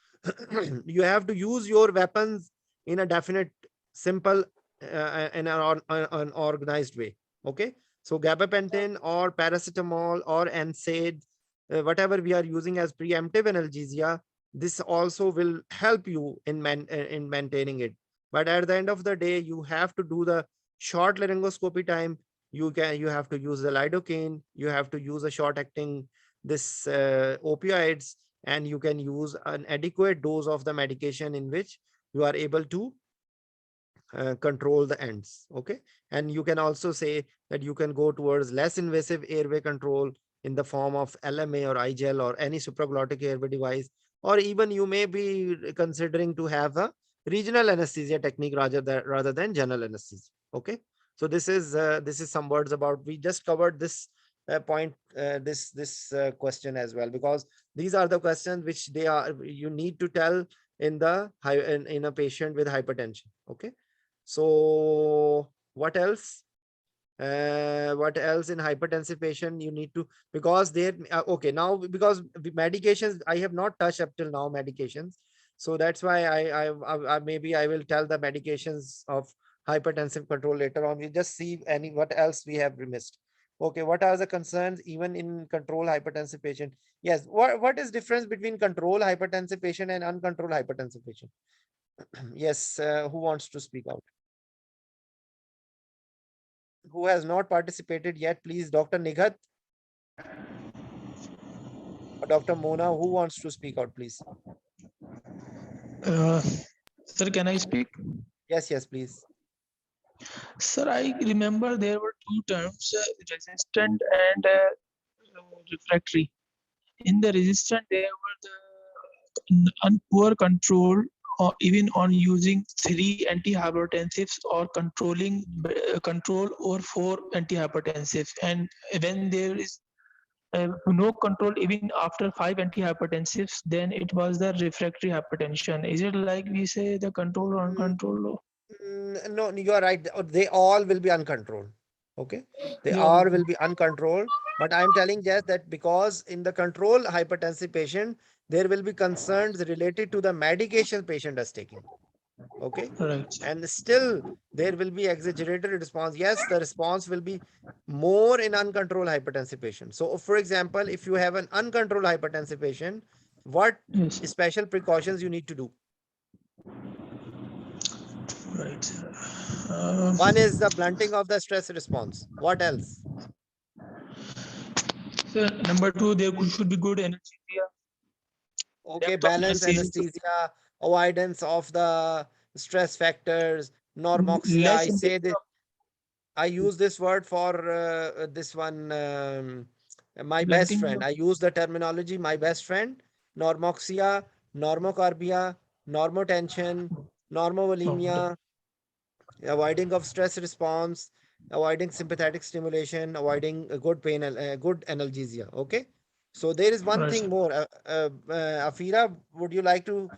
S1: You have to use your weapons in a definite, simple, in an organized way. Okay, so gabapentin or paracetamol or NSAID, whatever we are using as preemptive analgesia, this also will help you in maintaining it. But at the end of the day, you have to do the short laryngoscopy time. You have to use the lidocaine. You have to use a short acting this opioids, and you can use an adequate dose of the medication in which you are able to control the ends. Okay, and you can also say that you can go towards less invasive airway control in the form of LMA or iGel or any supraglottic airway device, or even you may be considering to have a regional anesthesia technique rather than general anesthesia. Okay, so this is some words about, we just covered this point, this question as well, because these are the questions which you need to tell in in a patient with hypertension. Okay, so what else? What else in hypertensive patient you need to, because there okay, now because medications I have not touched up till now medications, so that's why I maybe I will tell the medications of hypertensive control later on. We just see any what else we have missed. Okay, what are the concerns even in control hypertensive patient? Yes, what is difference between control hypertensive patient and uncontrolled hypertensive patient? Yes, who wants to speak out? Who has not participated yet, please? Dr. Nighat or Dr. Mona, who wants to speak out, please?
S5: Uh, Sir, can I speak?
S1: Yes, yes, please.
S5: Sir, I remember there were two terms, resistant and refractory. In the resistant, there were the poor control, or even on using 3 antihypertensives or control over 4 antihypertensives. And when there is no control even after 5 antihypertensives, then it was the refractory hypertension. Is it like we say the control or uncontrolled?
S1: No, you are right. They all will be uncontrolled. Okay, they
S5: Yeah.
S1: all will be uncontrolled. But I'm telling just that because in the control hypertensive patient, there will be concerns related to the medication patient is taking. Okay,
S5: Right.
S1: and still there will be exaggerated response. Yes, the response will be more in uncontrolled hypertensive patient. So for example, if you have an uncontrolled hypertensive patient, what
S5: Yes.
S1: special precautions you need to do?
S5: Right.
S1: One is the blunting of the stress response. What else?
S5: So number 2, there should be good anesthesia.
S1: Okay,
S5: Depth of
S1: balance anesthesia, avoidance of the stress factors, normoxia.
S5: Less
S1: I say
S5: invasive
S1: this, I use this word for this one, my best
S5: blunting.
S1: friend. I use the terminology, my best friend, normoxia, normocarbia, normotension, normovolemia, avoiding of stress response, avoiding sympathetic stimulation, avoiding a good pain, good analgesia. Okay. So there is one
S5: Right.
S1: thing more. Afira, would you like to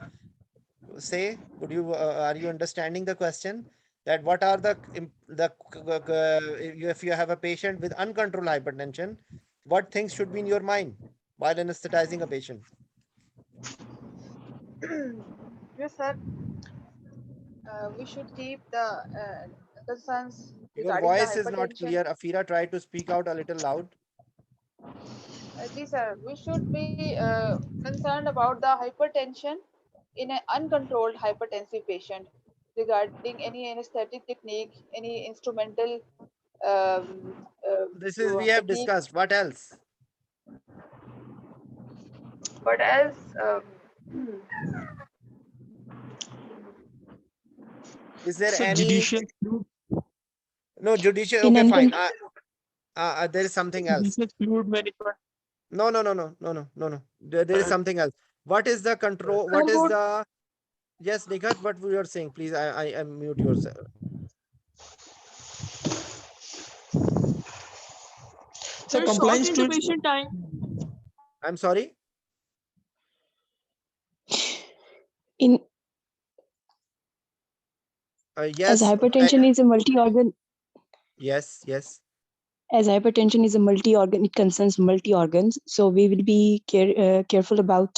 S1: say? Are you understanding the question? That what are if you have a patient with uncontrolled hypertension, what things should be in your mind while anesthetizing a patient?
S6: Yes, sir. We should keep the concerns
S1: Your
S6: regarding the
S1: voice is not
S6: hypertension.
S1: clear. Afira, try to speak out a little loud.
S6: Ji, sir, we should be concerned about the hypertension in an uncontrolled hypertensive patient regarding any anesthetic technique, any instrumental
S1: This is we have
S6: technique.
S1: discussed. What else?
S6: But as
S1: Is there
S5: So
S1: any
S5: judicial
S1: no judicial?
S8: In
S1: Okay, fine.
S8: uncontrolled,
S1: There is something else.
S5: fluid management.
S1: No. There is something else. What is the control? What is the yes, Nikhat? What we are saying? Please, I mute yourself.
S5: So
S9: Sir, short
S5: compliance to
S9: intubation time.
S1: I'm sorry.
S8: in as
S1: Yes.
S8: hypertension is a multi-organ,
S1: Yes. Yes.
S8: as hypertension is a multi-organ, it concerns multi-organs. So we will be careful about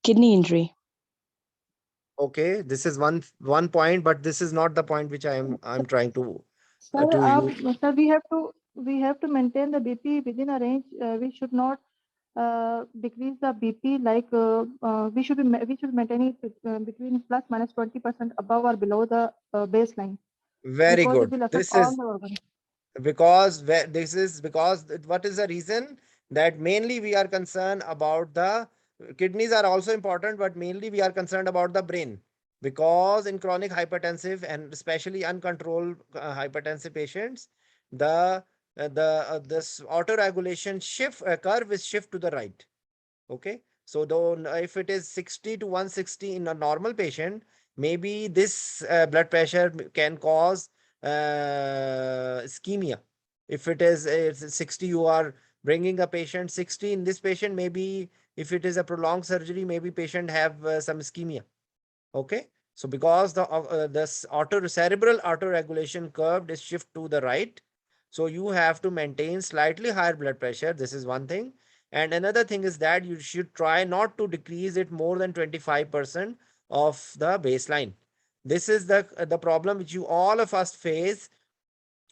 S8: kidney injury.
S1: Okay, this is one point, but this is not the point which I'm trying
S10: Sir,
S1: to you.
S10: sir, we have to maintain the BP within a range. We should not decrease the BP. Like we should maintain it between plus minus 20% above or below the baseline,
S1: Very
S10: because it
S1: good.
S10: will affect
S1: This
S10: all
S1: is
S10: the organs.
S1: because this is because what is the reason that mainly we are concerned about the kidneys are also important, but mainly we are concerned about the brain, because in chronic hypertensive and especially uncontrolled hypertensive patients, the this autoregulation shift curve is shift to the right. Okay. So though if it is 60 to 160 in a normal patient, maybe this blood pressure can cause ischemia. If it is it's 60, you are bringing a patient 60 in this patient, maybe if it is a prolonged surgery, maybe patient have some ischemia. Okay. So because this cerebral autoregulation curve is shift to the right, so you have to maintain slightly higher blood pressure. This is one thing. And another thing is that you should try not to decrease it more than 25% of the baseline. This is the problem which you all of us face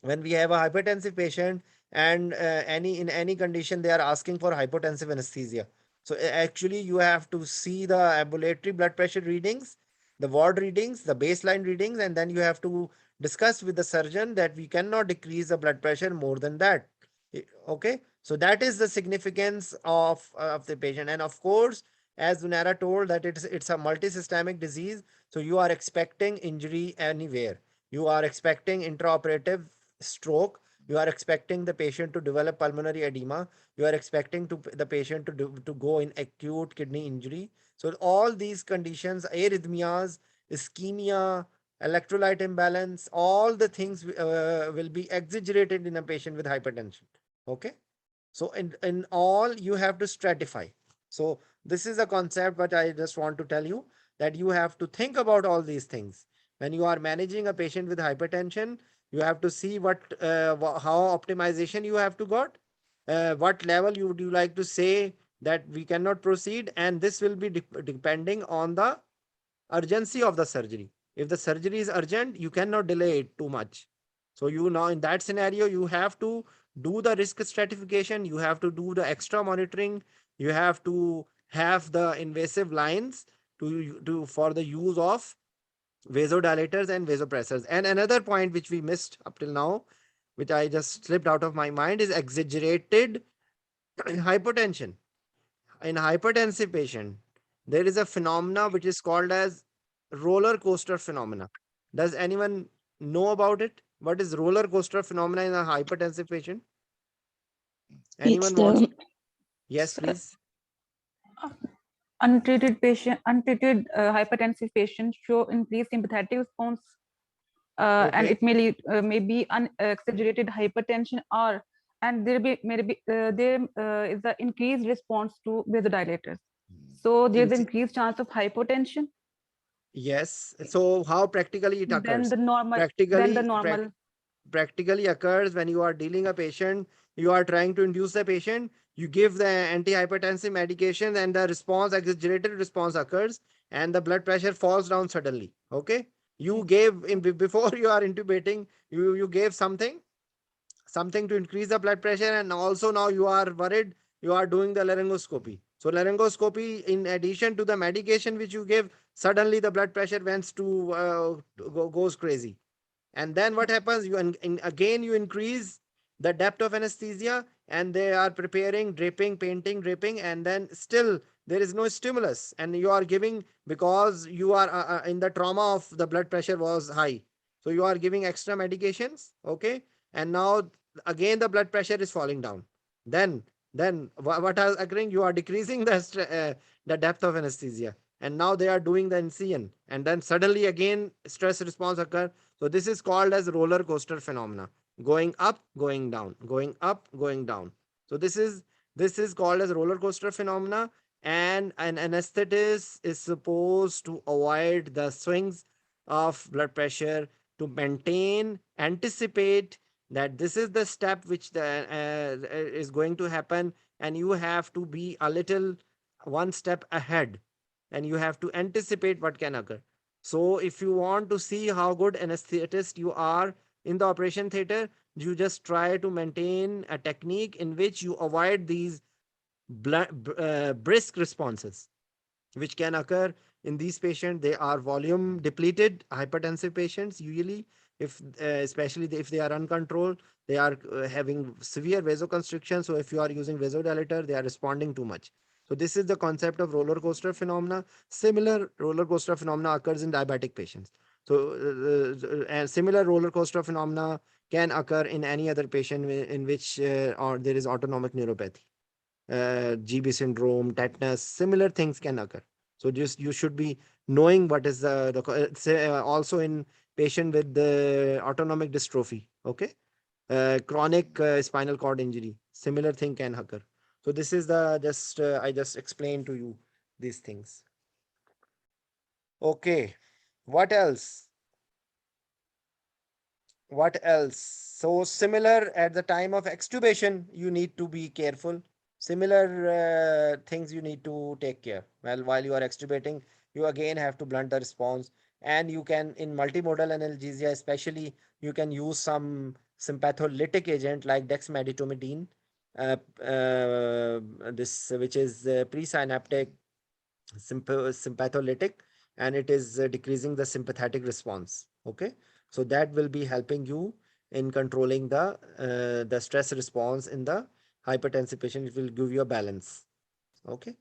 S1: when we have a hypertensive patient, and any in any condition they are asking for hypotensive anesthesia. So actually you have to see the ambulatory blood pressure readings, the ward readings, the baseline readings, and then you have to discuss with the surgeon that we cannot decrease the blood pressure more than that. Okay, so that is the significance of the patient. And of course, as Zunara told, that it's a multisystemic disease, so you are expecting injury anywhere. You are expecting intraoperative stroke. You are expecting the patient to develop pulmonary edema. You are expecting the patient to go in acute kidney injury. So all these conditions, arrhythmias, ischemia, electrolyte imbalance, all the things will be exaggerated in a patient with hypertension. Okay. So in all you have to stratify. So this is a concept but I just want to tell you that you have to think about all these things when you are managing a patient with hypertension. You have to see how optimization you have to got, what level you would you like to say that we cannot proceed, and this will be depending on the urgency of the surgery. If the surgery is urgent, you cannot delay it too much. So you now in that scenario, you have to do the risk stratification, you have to do the extra monitoring, you have to have the invasive lines to for the use of vasodilators and vasopressors. And another point which we missed up till now, which I just slipped out of my mind, is exaggerated hypertension. In hypertensive patient, there is a phenomena which is called as roller coaster phenomena. Does anyone know about it? What is roller coaster phenomena in a hypertensive patient?
S8: It's
S1: Anyone wants?
S8: the
S1: Yes, please.
S3: Untreated hypertensive patients show increased sympathetic response, and
S1: Okay.
S3: it may lead maybe exaggerated hypertension, or and there is the increased response to vasodilators. So there's
S1: In-
S3: increased chance of hypotension
S1: yes. So how practically it
S3: than
S1: occurs?
S3: the normal than the
S1: Practically,
S3: normal.
S1: practically occurs when you are dealing a patient, you are trying to induce the patient, you give the antihypertensive medication and the response, exaggerated response occurs, and the blood pressure falls down suddenly. Okay. You
S3: Yes.
S1: gave before you are intubating, you gave something to increase the blood pressure, and also now you are worried, you are doing the laryngoscopy. So laryngoscopy, in addition to the medication which you give, suddenly the blood pressure went goes crazy. And then what happens? Again you increase the depth of anesthesia, and they are preparing draping, painting, draping, and then still there is no stimulus, and you are giving because you are in the trauma of the blood pressure was high. So you are giving extra medications. Okay. And now again the blood pressure is falling down. Then what is occurring? You are decreasing the depth of anesthesia, and now they are doing the incision, and then suddenly again stress response occur. So this is called as roller coaster phenomena, going up, going down, going up, going down. So this is called as roller coaster phenomena, and an anesthetist is supposed to avoid the swings of blood pressure to maintain, anticipate that this is the step which is going to happen, and you have to be a little one step ahead, and you have to anticipate what can occur. So if you want to see how good anesthetist you are in the operation theater, you just try to maintain a technique in which you avoid these brisk responses which can occur in these patients. They are volume depleted hypertensive patients usually, if especially if they are uncontrolled, they are having severe vasoconstriction. So if you are using vasodilator, they are responding too much. So this is the concept of roller coaster phenomena. Similar roller coaster phenomena occurs in diabetic patients. So and similar roller coaster phenomena can occur in any other patient in which or there is autonomic neuropathy, GB syndrome, tetanus, similar things can occur. So just you should be knowing what is also in patient with the autonomic dystrophy. Okay, chronic spinal cord injury, similar thing can occur. So this is the just I just explained to you these things. Okay, what else? What else? So similar at the time of extubation, you need to be careful. Similar things you need to take care. Well, while you are extubating, you again have to blunt the response, and you can in multimodal analgesia, especially you can use some sympatholytic agent like dexmedetomidine, this which is presynaptic sympatholytic, and it is decreasing the sympathetic response. Okay, so that will be helping you in controlling the stress response in the hypertensive patient. It will give you a balance. Okay,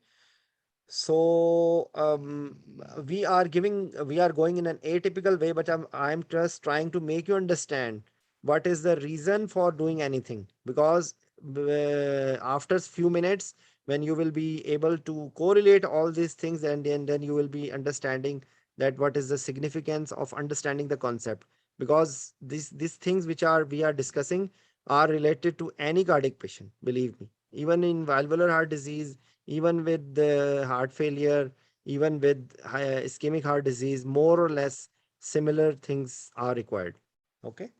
S1: so we are going in an atypical way, but I'm just trying to make you understand what is the reason for doing anything, because after few minutes, when you will be able to correlate all these things, and then you will be understanding that what is the significance of understanding the concept, because these things which are we are discussing are related to any cardiac patient, believe me, even in valvular heart disease, even with the heart failure, even with ischemic heart disease, more or less similar things are required. Okay.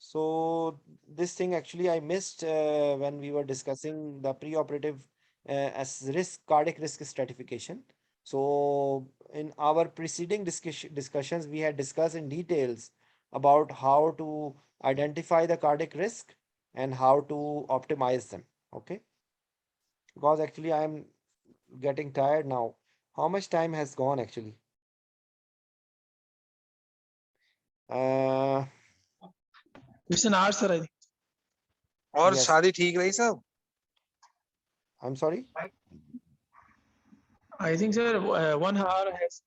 S1: So this thing actually I missed when we were discussing the preoperative as cardiac risk stratification. So in our preceding discussions, we had discussed in details about how to identify the cardiac risk and how to optimize them. Okay. Because actually I'm getting tired now. How much time has gone actually? Uh,
S5: It's an hour, sir.
S11: और
S1: yes.
S11: शादी ठीक रही साहब?
S1: I'm sorry.
S5: I think, sir, 1 hour has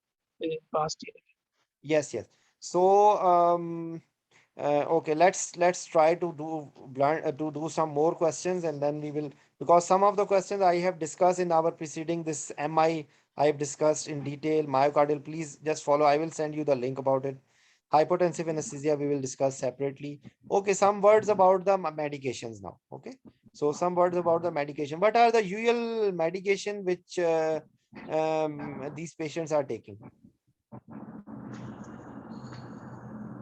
S5: passed.
S1: Yes, yes. So okay, let's try to do some more questions, and then we will, because some of the questions I have discussed in our preceding this MI, I have discussed in detail. Myocardial, please just follow. I will send you the link about it. Hypotensive anesthesia we will discuss separately. Okay, some words about the medications now. Okay, so some words about the medication. What are the usual medication which these patients are taking?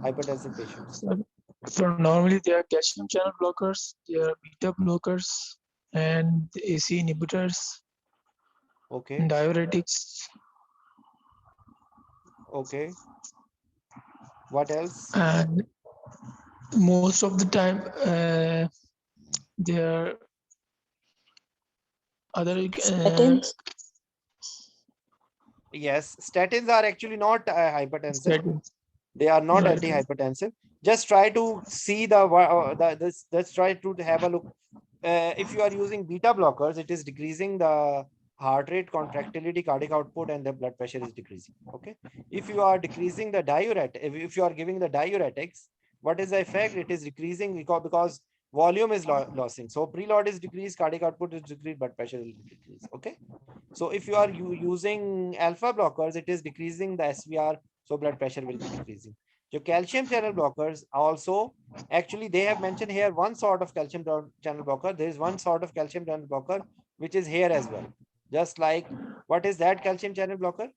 S1: Hypertensive patients.
S5: So normally they are calcium channel blockers, they are beta blockers, and AC inhibitors,
S1: Okay.
S5: diuretics.
S1: Okay. What else?
S5: And most of the time, they are other.
S8: Statins.
S1: Yes, statins are actually not hypertensive.
S5: Statins.
S1: They are not
S5: Right.
S1: antihypertensive. Just try to see this. Let's try to have a look. If you are using beta blockers, it is decreasing the heart rate, contractility, cardiac output, and the blood pressure is decreasing. Okay. If you are decreasing the if you are giving the diuretics, what is the effect? It is decreasing because volume is losing. So preload is decreased, cardiac output is decreased, blood pressure will decrease. Okay. So if you are using alpha blockers, it is decreasing the SVR, so blood pressure will be decreasing. So calcium channel blockers also, actually they have mentioned here one sort of calcium channel blocker. There is one sort of calcium channel blocker which is here as well. Just like, what is that calcium channel blocker?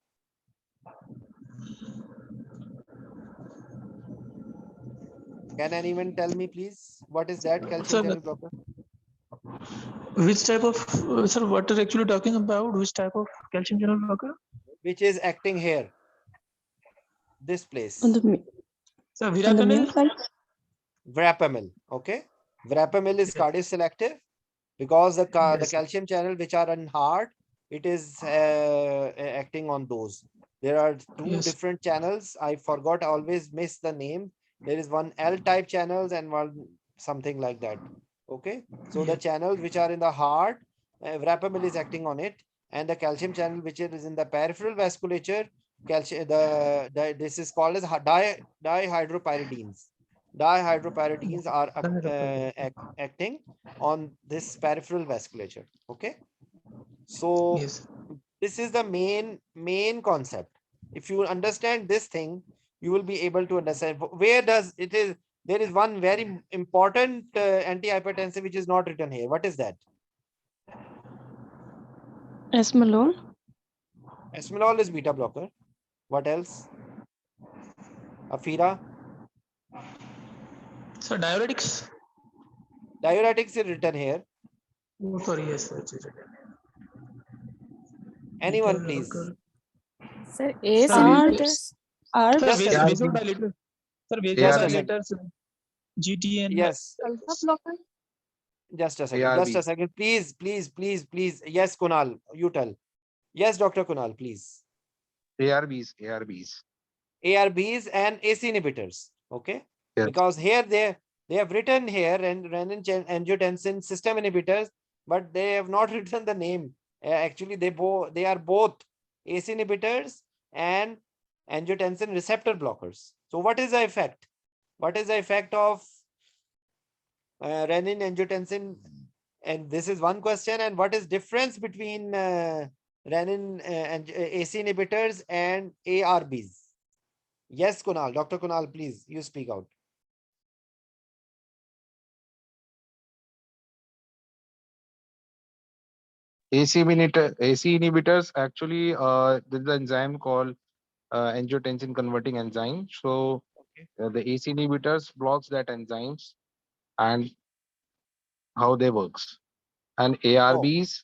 S1: Can anyone tell me please? What is that calcium channel blocker?
S5: Which type of, sir, what are actually talking about? Which type of calcium channel blocker?
S1: Which is acting here. this place.
S8: On the
S5: So
S8: on the
S5: verapamil.
S8: side.
S1: Verapamil. Okay. Verapamil is cardioselective because the
S5: Yes.
S1: calcium channel which are in heart, it is acting on those. There are two
S5: Yes.
S1: different channels. I forgot, I always miss the name. There is one L type channels and one something like that. Okay. So the
S5: Yes.
S1: channels which are in the heart, verapamil is acting on it, and the calcium channel which is in the peripheral vasculature, calcium, this is called as dihydropyridines. Dihydropyridines are acting on this peripheral vasculature. Okay. So
S5: Yes.
S1: this is the main concept. If you understand this thing, you will be able to understand where does it is. There is one very important antihypertensive which is not written here. What is that?
S8: Esmolol.
S1: Esmolol is beta blocker. What else? Afira.
S5: So diuretics.
S1: Diuretics is written here.
S5: Oh, sorry. Yes. Sir.
S1: Anyone, please.
S2: Sir, ACE
S5: Sir,
S2: inhibitors.
S8: Are
S1: Just a second.
S5: vasodilator. Sir,
S1: Just a second.
S5: vasodilators. GTN.
S1: Yes.
S10: Alpha blocker.
S1: Just a second. Just a second. Please. Yes, Kunal, you tell. Yes, Dr. Kunal, please.
S11: ARBs.
S1: ARBs and AC inhibitors. Okay.
S11: Yes.
S1: Because here they have written here and renin-angiotensin system inhibitors, but they have not written the name. Actually, they are both AC inhibitors and angiotensin receptor blockers. So what is the effect? What is the effect of renin angiotensin? And this is one question. And what is difference between renin and AC inhibitors and ARBs? Yes, Kunal. Dr. Kunal, please, you speak out.
S11: AC inhibitors actually there's an enzyme called angiotensin converting enzyme. So the AC inhibitors blocks that enzymes and how they works. And ARBs,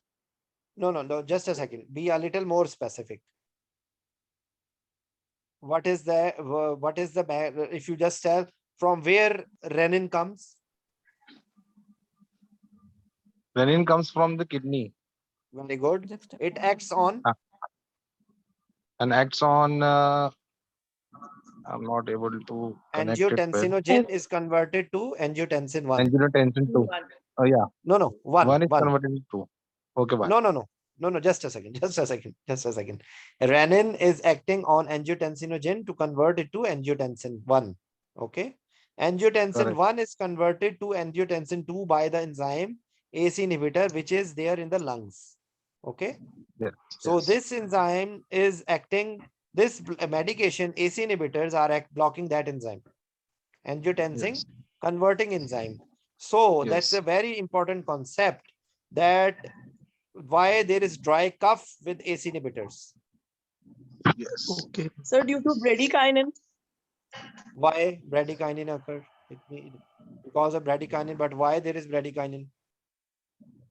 S1: No. Just a second. Be a little more specific. What is the if you just tell from where renin comes?
S11: renin comes from the kidney
S1: Very good. It acts on
S11: and acts on. I'm not able to connect it with
S1: angiotensinogen is converted to angiotensin 1.
S11: angiotensin 2. Oh yeah,
S1: No, one.
S11: one is converted to 2. Okay, bye.
S1: No, just a second. Renin is acting on angiotensinogen to convert it to angiotensin 1. Okay. Angiotensin
S11: Correct.
S1: 1 is converted to angiotensin 2 by the enzyme AC inhibitor, which is there in the lungs. Okay.
S11: Yes.
S1: So
S11: yes.
S1: this enzyme is acting, this medication AC inhibitors are blocking that enzyme, angiotensin
S11: Yes.
S1: converting enzyme. So that's
S11: Yes.
S1: a very important concept, that why there is dry cough with AC inhibitors.
S11: Yes.
S5: Okay.
S9: Sir, due to bradykinin.
S1: Why bradykinin occur? Because of bradykinin, but why there is bradykinin?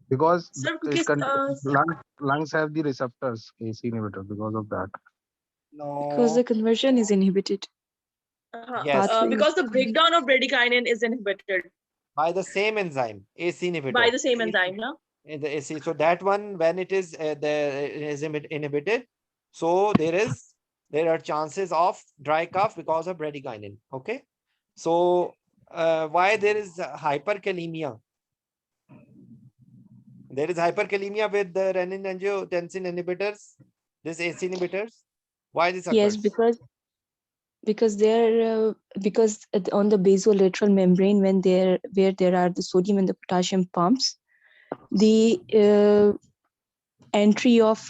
S11: Because
S9: Sir,
S11: lungs have the receptors AC inhibitor because of that.
S8: because the
S1: No.
S8: conversion is inhibited.
S1: Yes.
S8: Pathway
S9: because
S8: is
S9: the breakdown of bradykinin is inhibited
S1: By the same enzyme, AC inhibitor.
S9: by the same enzyme, no?
S1: In the AC. So that one, when it is inhibited, so there are chances of dry cough because of bradykinin. Okay. So why there is hyperkalemia? There is hyperkalemia with the renin angiotensin inhibitors, this AC inhibitors. Why this
S8: yes,
S1: occurs?
S8: because they're because on the basolateral membrane where there are the sodium and the potassium pumps, the entry of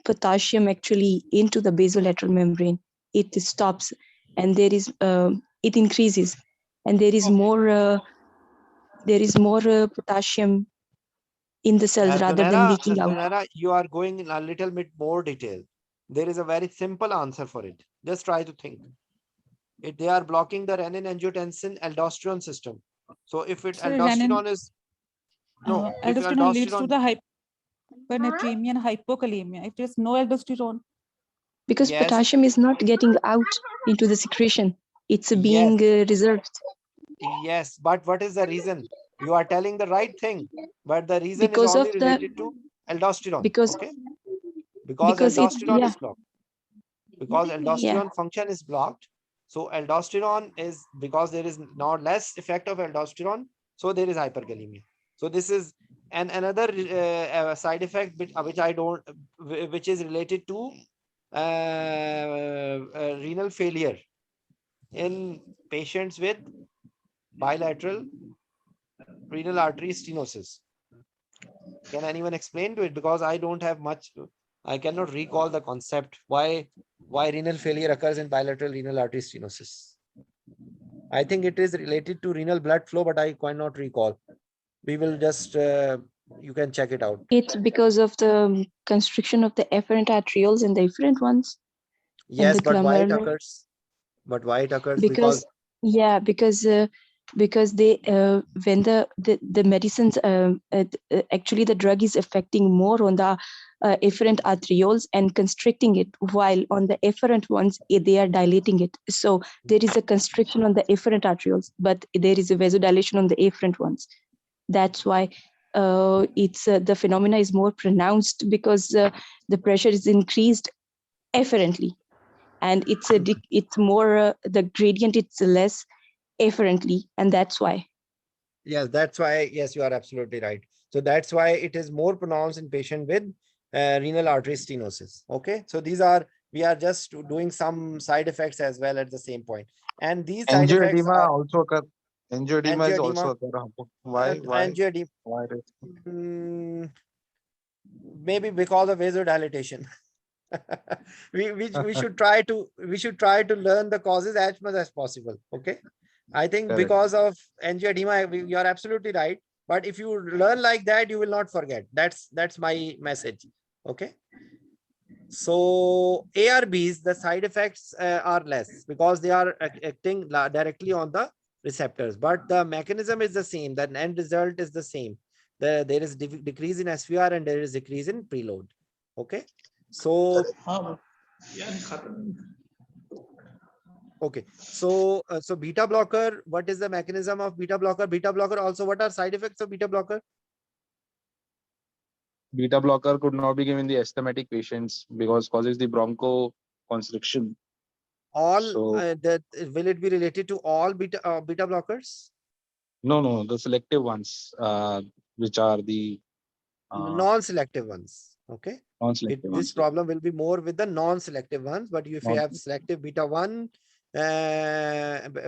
S8: potassium actually into the basolateral membrane, it stops, and there is it increases, and there is more potassium in the cells rather than leaking out.
S1: Sunera, you are going in a little bit more detail. There is a very simple answer for it. Just try to think. They are blocking the renin angiotensin aldosterone system. So if it
S3: Sir,
S1: aldosterone is if
S3: aldosterone leads to
S1: aldosterone,
S3: the hypernatremia and hypokalemia. If there's no aldosterone,
S8: Because
S1: Yes,
S8: potassium is not getting out into the secretion. It's being reserved.
S1: yes, but what is the reason? You are telling the right thing, but the reason is
S8: Because of
S1: only
S8: the
S1: related to aldosterone.
S8: because
S1: Okay, because
S8: it
S1: aldosterone
S8: yeah
S1: is blocked. Because
S8: yeah
S1: aldosterone function is blocked. So aldosterone is, because there is now less effect of aldosterone, so there is hyperkalemia. So this is another side effect which I don't, which is related to renal failure in patients with bilateral renal artery stenosis. Can anyone explain to it? Because I don't have much, I cannot recall the concept why renal failure occurs in bilateral renal artery stenosis. I think it is related to renal blood flow, but I cannot recall. We will just you can check it out.
S8: it's because of the constriction of the efferent arterioles and the efferent ones and
S1: Yes,
S8: the
S1: but why it
S8: glomerular.
S1: occurs? But why it occurs?
S8: Because yeah because they when the medicines actually the drug is affecting more on the efferent arterioles and constricting it, while on the efferent ones they are dilating it. So there is a constriction on the efferent arterioles, but there is a vasodilation on the afferent ones. That's why it's the phenomena is more pronounced, because the pressure is increased efferently, and it's more the gradient it's less efferently, and that's why.
S1: yes, that's why, yes, you are absolutely right. So that's why it is more pronounced in patient with renal artery stenosis. Okay, so these are, we are just doing some side effects as well at the same point, and these side effects
S11: Angioedema
S1: are
S11: also occur. Angioedema is also
S1: angioedema.
S11: occur. Why?
S1: Angioedema,
S11: Why?
S1: maybe because of vasodilatation. we should try to learn the causes as much as possible. Okay, I think
S11: Correct.
S1: because of angioedema, you are absolutely right. But if you learn like that, you will not forget. That's my message. Okay. So ARBs, the side effects are less because they are acting directly on the receptors, but the mechanism is the same. The end result is the same. There is decrease in SVR and there is decrease in preload. Okay. So okay. So so beta blocker, what is the mechanism of beta blocker? Beta blocker also, what are side effects of beta blocker?
S11: Beta blocker could not be given the asthmatic patients because causes the bronchoconstriction.
S1: All
S11: So
S1: that, will it be related to all beta blockers?
S11: no, the selective ones, which are the
S1: Non-selective ones. Okay.
S11: non-selective
S1: This
S11: ones. Yeah.
S1: problem will be more with the non-selective ones, but if you have selective beta 1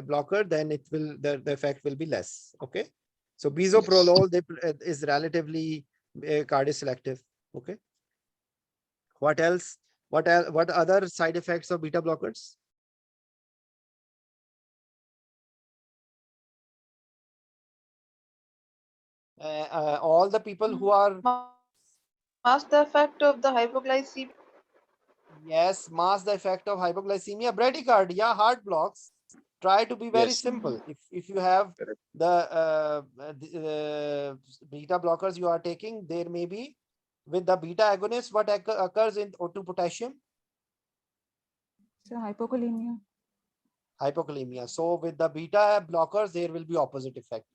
S1: blocker, then it will, the effect will be less. Okay. So bisoprolol is relatively cardioselective. Okay. What else? What other side effects of beta blockers? All the people who are
S6: Mask the effect of the hypoglycemia.
S1: yes, mask the effect of hypoglycemia, bradycardia, heart blocks. Try to be very
S11: Yes.
S1: simple. If you have the beta blockers you are taking, there may be with the beta agonist, what occurs in O2 potassium?
S3: So hypokalemia.
S1: Hypokalemia. So with the beta blockers, there will be opposite effect.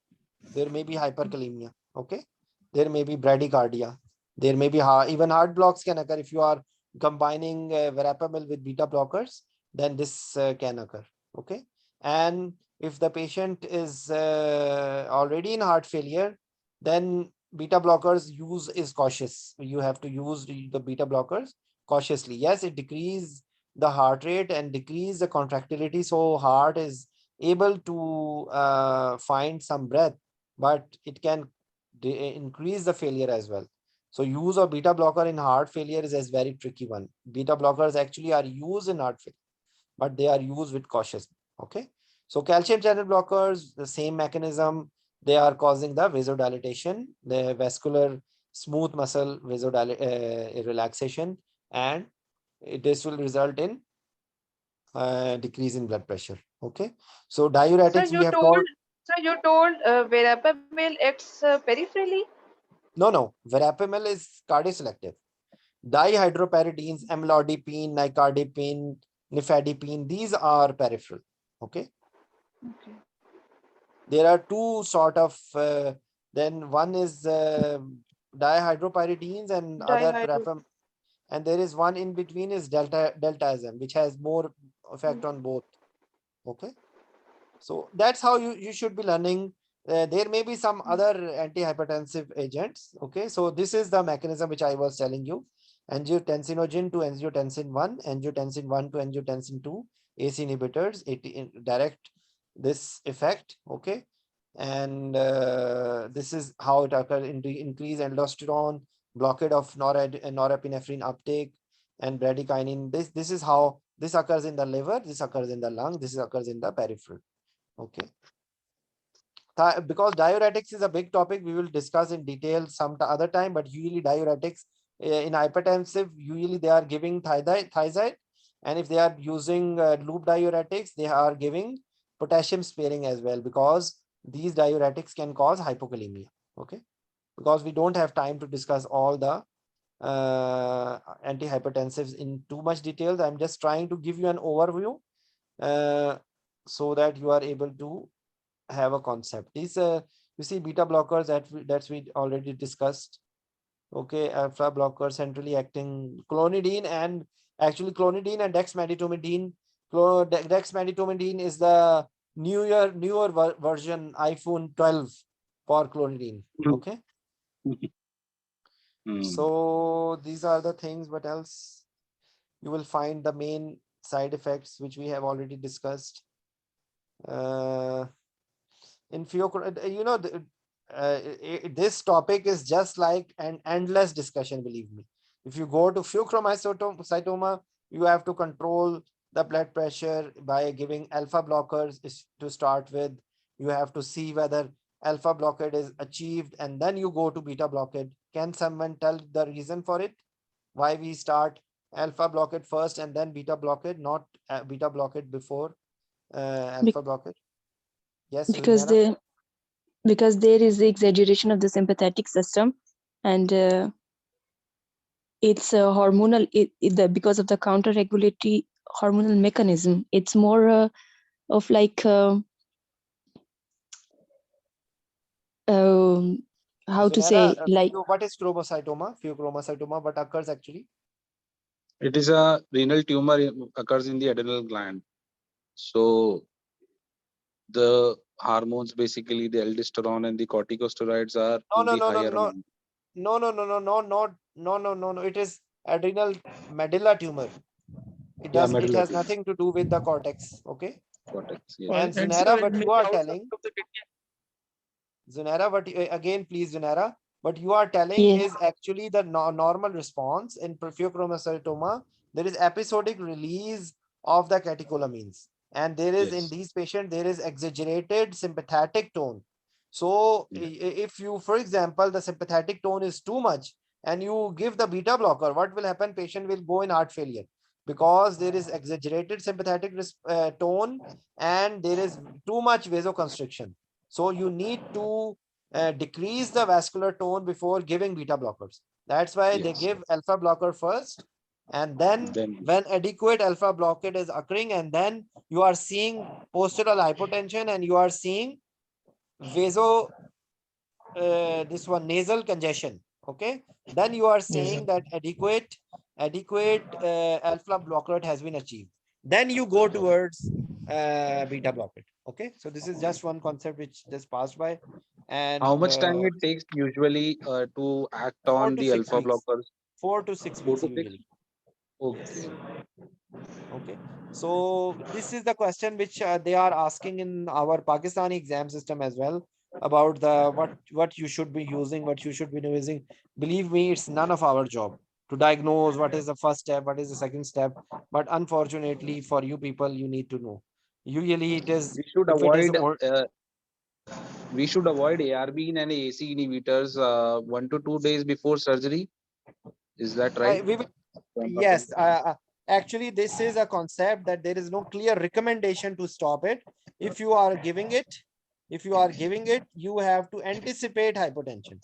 S1: There may be hyperkalemia. Okay. There may be bradycardia. There may be even heart blocks can occur if you are combining verapamil with beta blockers. Then this can occur. Okay. And if the patient is already in heart failure, then beta blockers use is cautious. You have to use the beta blockers cautiously. Yes, it decreases the heart rate and decrease the contractility, so heart is able to find some breath, but it can increase the failure as well. So use of beta blocker in heart failure is a very tricky one. Beta blockers actually are used in heart failure, but they are used with caution. Okay. So calcium channel blockers, the same mechanism. They are causing the vasodilatation, the vascular smooth muscle relaxation, and this will result in decrease in blood pressure. Okay. So diuretics we have told.
S6: You told verapamil acts peripherally.
S1: No, verapamil is cardioselective. Dihydropyridines, amlodipine, nicardipine, nifedipine, these are peripheral. Okay.
S10: Okay.
S1: There are two sort of, then one is dihydropyridines and other
S6: Dihydro.
S1: and there is one in between is deltaism, which has more effect on both. Okay. So that's how you should be learning. There may be some other antihypertensive agents. Okay, so this is the mechanism which I was telling you. Angiotensinogen to angiotensin 1, angiotensin 1 to angiotensin 2, ACE inhibitors, direct this effect. Okay, and this is how it occurs into increase aldosterone, blockade of norepinephrine uptake, and bradykinin. This is how this occurs in the liver, this occurs in the lung, this occurs in the peripheral. Okay. Because diuretics is a big topic, we will discuss in detail some other time, but usually diuretics in hypertensive, usually they are giving thiazide, and if they are using loop diuretics, they are giving potassium sparing as well, because these diuretics can cause hypokalemia. Okay, because we don't have time to discuss all the antihypertensives in too much detail. I'm just trying to give you an overview so that you are able to have a concept. These you see beta blockers that we already discussed. Okay, alpha blocker, centrally acting clonidine, and actually clonidine and dexmedetomidine. Dexmedetomidine is the newer version, iPhone 12 for clonidine. Okay. So these are the things. What else? You will find the main side effects which we have already discussed. In this topic is just like an endless discussion, believe me. If you go to pheochromocytoma, you have to control the blood pressure by giving alpha blockers to start with. You have to see whether alpha blockade is achieved, and then you go to beta blockade. Can someone tell the reason for it? Why we start alpha blockade first and then beta blockade, not beta blockade before alpha blockade? Yes,
S8: because
S1: Zinara?
S8: because there is the exaggeration of the sympathetic system, and it's hormonal. Because of the counter regulatory hormonal mechanism, it's more of like how to say,
S1: Zunera,
S8: like,
S1: what is chromocytoma? Pheochromocytoma, what occurs actually?
S11: It is a renal tumor occurs in the adrenal gland. So the hormones, basically the aldosterone and the corticosteroids, are
S1: No,
S11: in
S1: no,
S11: the
S1: no, no,
S11: higher
S1: no,
S11: amount.
S1: no, no, no, no, no, no, no, no, no, no. It is adrenal medulla tumor.
S11: Yeah,
S1: It
S11: medulla
S1: has
S11: tumor.
S1: nothing to do with the cortex. Okay.
S11: Cortex. Yes.
S1: And
S5: And so
S1: Zunera,
S5: it
S1: what
S5: may
S1: you
S5: be
S1: are
S5: outside
S1: telling,
S5: of the kidney.
S1: Zunera, again, please, Zunera, what you are telling
S8: yes,
S1: is actually the normal response in pheochromocytoma. There is episodic release of the catecholamines, and there is in
S11: Yes.
S1: these patients there is exaggerated sympathetic tone. So
S11: Yeah.
S1: if you, for example, the sympathetic tone is too much and you give the beta blocker, what will happen? Patient will go in heart failure because there is exaggerated sympathetic tone and there is too much vasoconstriction. So you need to decrease the vascular tone before giving beta blockers. That's why they
S11: Yes.
S1: give alpha blocker first, and then
S11: Then
S1: when adequate alpha blockade is occurring, and then you are seeing postural hypotension and you are seeing vaso this one nasal congestion. Okay, then you are saying that adequate alpha blockade has been achieved. Then you go towards beta blockade. Okay, so this is just one concept which just passed by,
S11: how
S1: and
S11: much time it takes usually to act
S1: four
S11: on
S1: to
S11: the
S1: six
S11: alpha
S1: weeks.
S11: blockers? 4
S1: 4 to 6 weeks
S11: to 6.
S1: usually. Yes.
S11: Okay.
S1: Okay. So this is the question which they are asking in our Pakistani exam system as well, about the what you should be using, what you should be using. Believe me, it's none of our job to diagnose what is the first step, what is the second step. But unfortunately for you people, you need to know. Usually it is,
S11: We should
S1: if it is
S11: avoid ARB and AC inhibitors 1 to 2 days before surgery. Is that right?
S1: we will.
S11: Purple.
S1: Yes, actually, this is a concept that there is no clear recommendation to stop it. If you are giving it, you have to anticipate hypertension,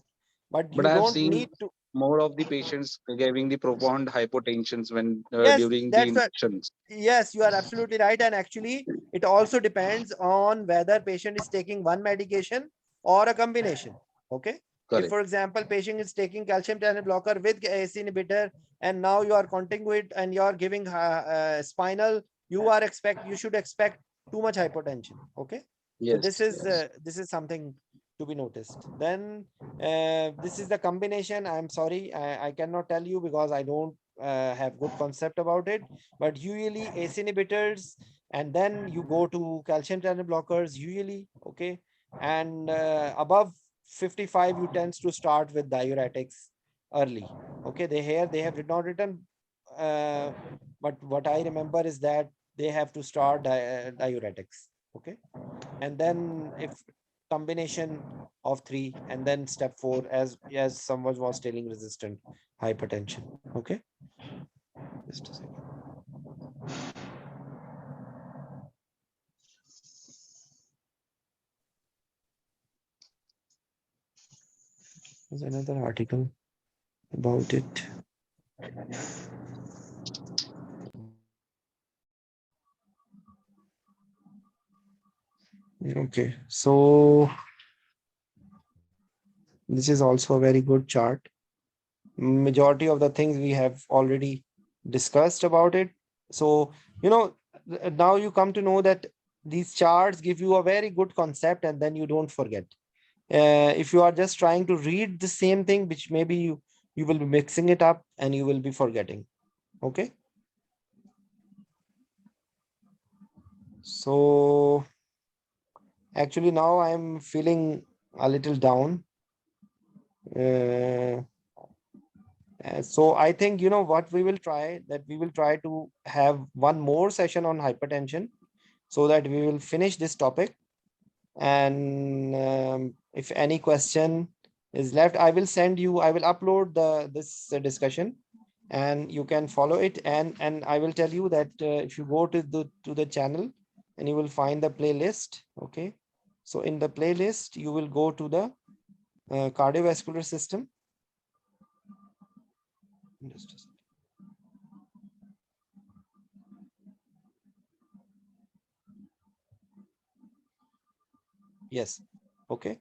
S1: but
S11: But
S1: you
S11: I have
S1: don't
S11: seen
S1: need to.
S11: more of the patients giving the profound hypotensions when
S1: Yes,
S11: during the
S1: that's what.
S11: injections.
S1: Yes, you are absolutely right. And actually, it also depends on whether patient is taking one medication or a combination. Okay. If,
S11: Correct.
S1: for example, patient is taking calcium channel blocker with AC inhibitor, and now you are continuing and you are giving spinal, you should expect too much hypotension. Okay. So
S11: Yes.
S1: this is something to be noticed. Then this is the combination. I'm sorry, I cannot tell you because I don't have good concept about it. But usually ACE inhibitors, and then you go to calcium channel blockers usually. Okay. And above 55, you tends to start with diuretics early. Okay. They have not written, but what I remember is that they have to start diuretics. Okay. And then if combination of 3, and then step 4, as someone was telling, resistant hypertension. Okay. Just a second. There's another article about it. Okay, so this is also a very good chart. Majority of the things we have already discussed about it. So, now you come to know that these charts give you a very good concept, and then you don't forget. If you are just trying to read the same thing, which maybe you will be mixing it up and you will be forgetting. Okay. So actually now I'm feeling a little down. So I think, what we will try, that we will try to have one more session on hypertension so that we will finish this topic. And if any question is left, I will upload this discussion, and you can follow it. And I will tell you that if you go to the channel, and you will find the playlist. Okay. So in the playlist, you will go to the cardiovascular system. Just a second. Yes. Okay.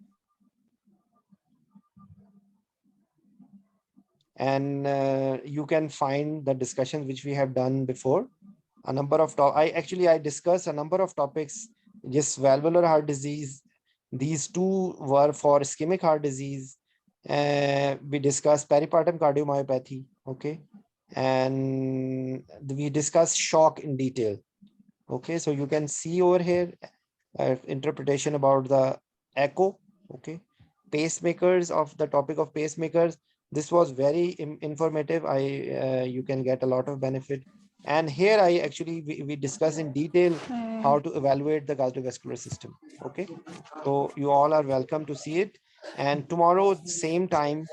S1: And you can find the discussions which we have done before. A number of I discussed a number of topics. Just valvular heart disease. These two were for ischemic heart disease. We discussed peripartum cardiomyopathy. Okay. And we discussed shock in detail. Okay. So you can see over here interpretation about the echo. Okay. Pacemakers, of the topic of pacemakers. This was very informative. You can get a lot of benefit. And here we discuss in detail how to evaluate the cardiovascular system. Okay. So you all are welcome to see it. And tomorrow, same time,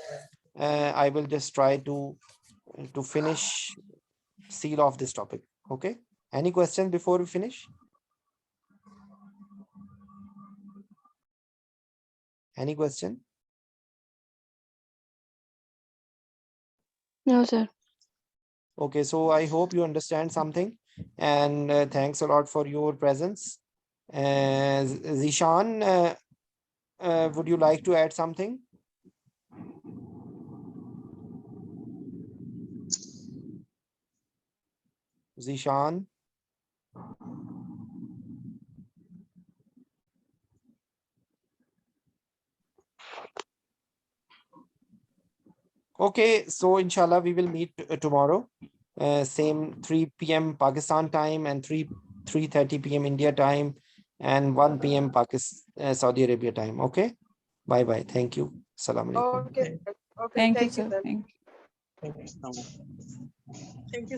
S1: I will just try to finish, seal off this topic. Okay. Any questions before we finish? Any question?
S8: No, sir.
S1: Okay, so I hope you understand something, and thanks a lot for your presence. Zishan, would you like to add something? Zishan? Okay, so inshallah we will meet tomorrow, same 3 p.m. Pakistan time and 3:30 p.m. India time and 1 p.m. Saudi Arabia time. Okay, bye bye. Thank you. Assalamu alaikum.
S6: Okay, okay.
S3: Thank you,
S6: Thank you,
S3: sir.
S6: sir.
S3: Thank you.
S4: Thank you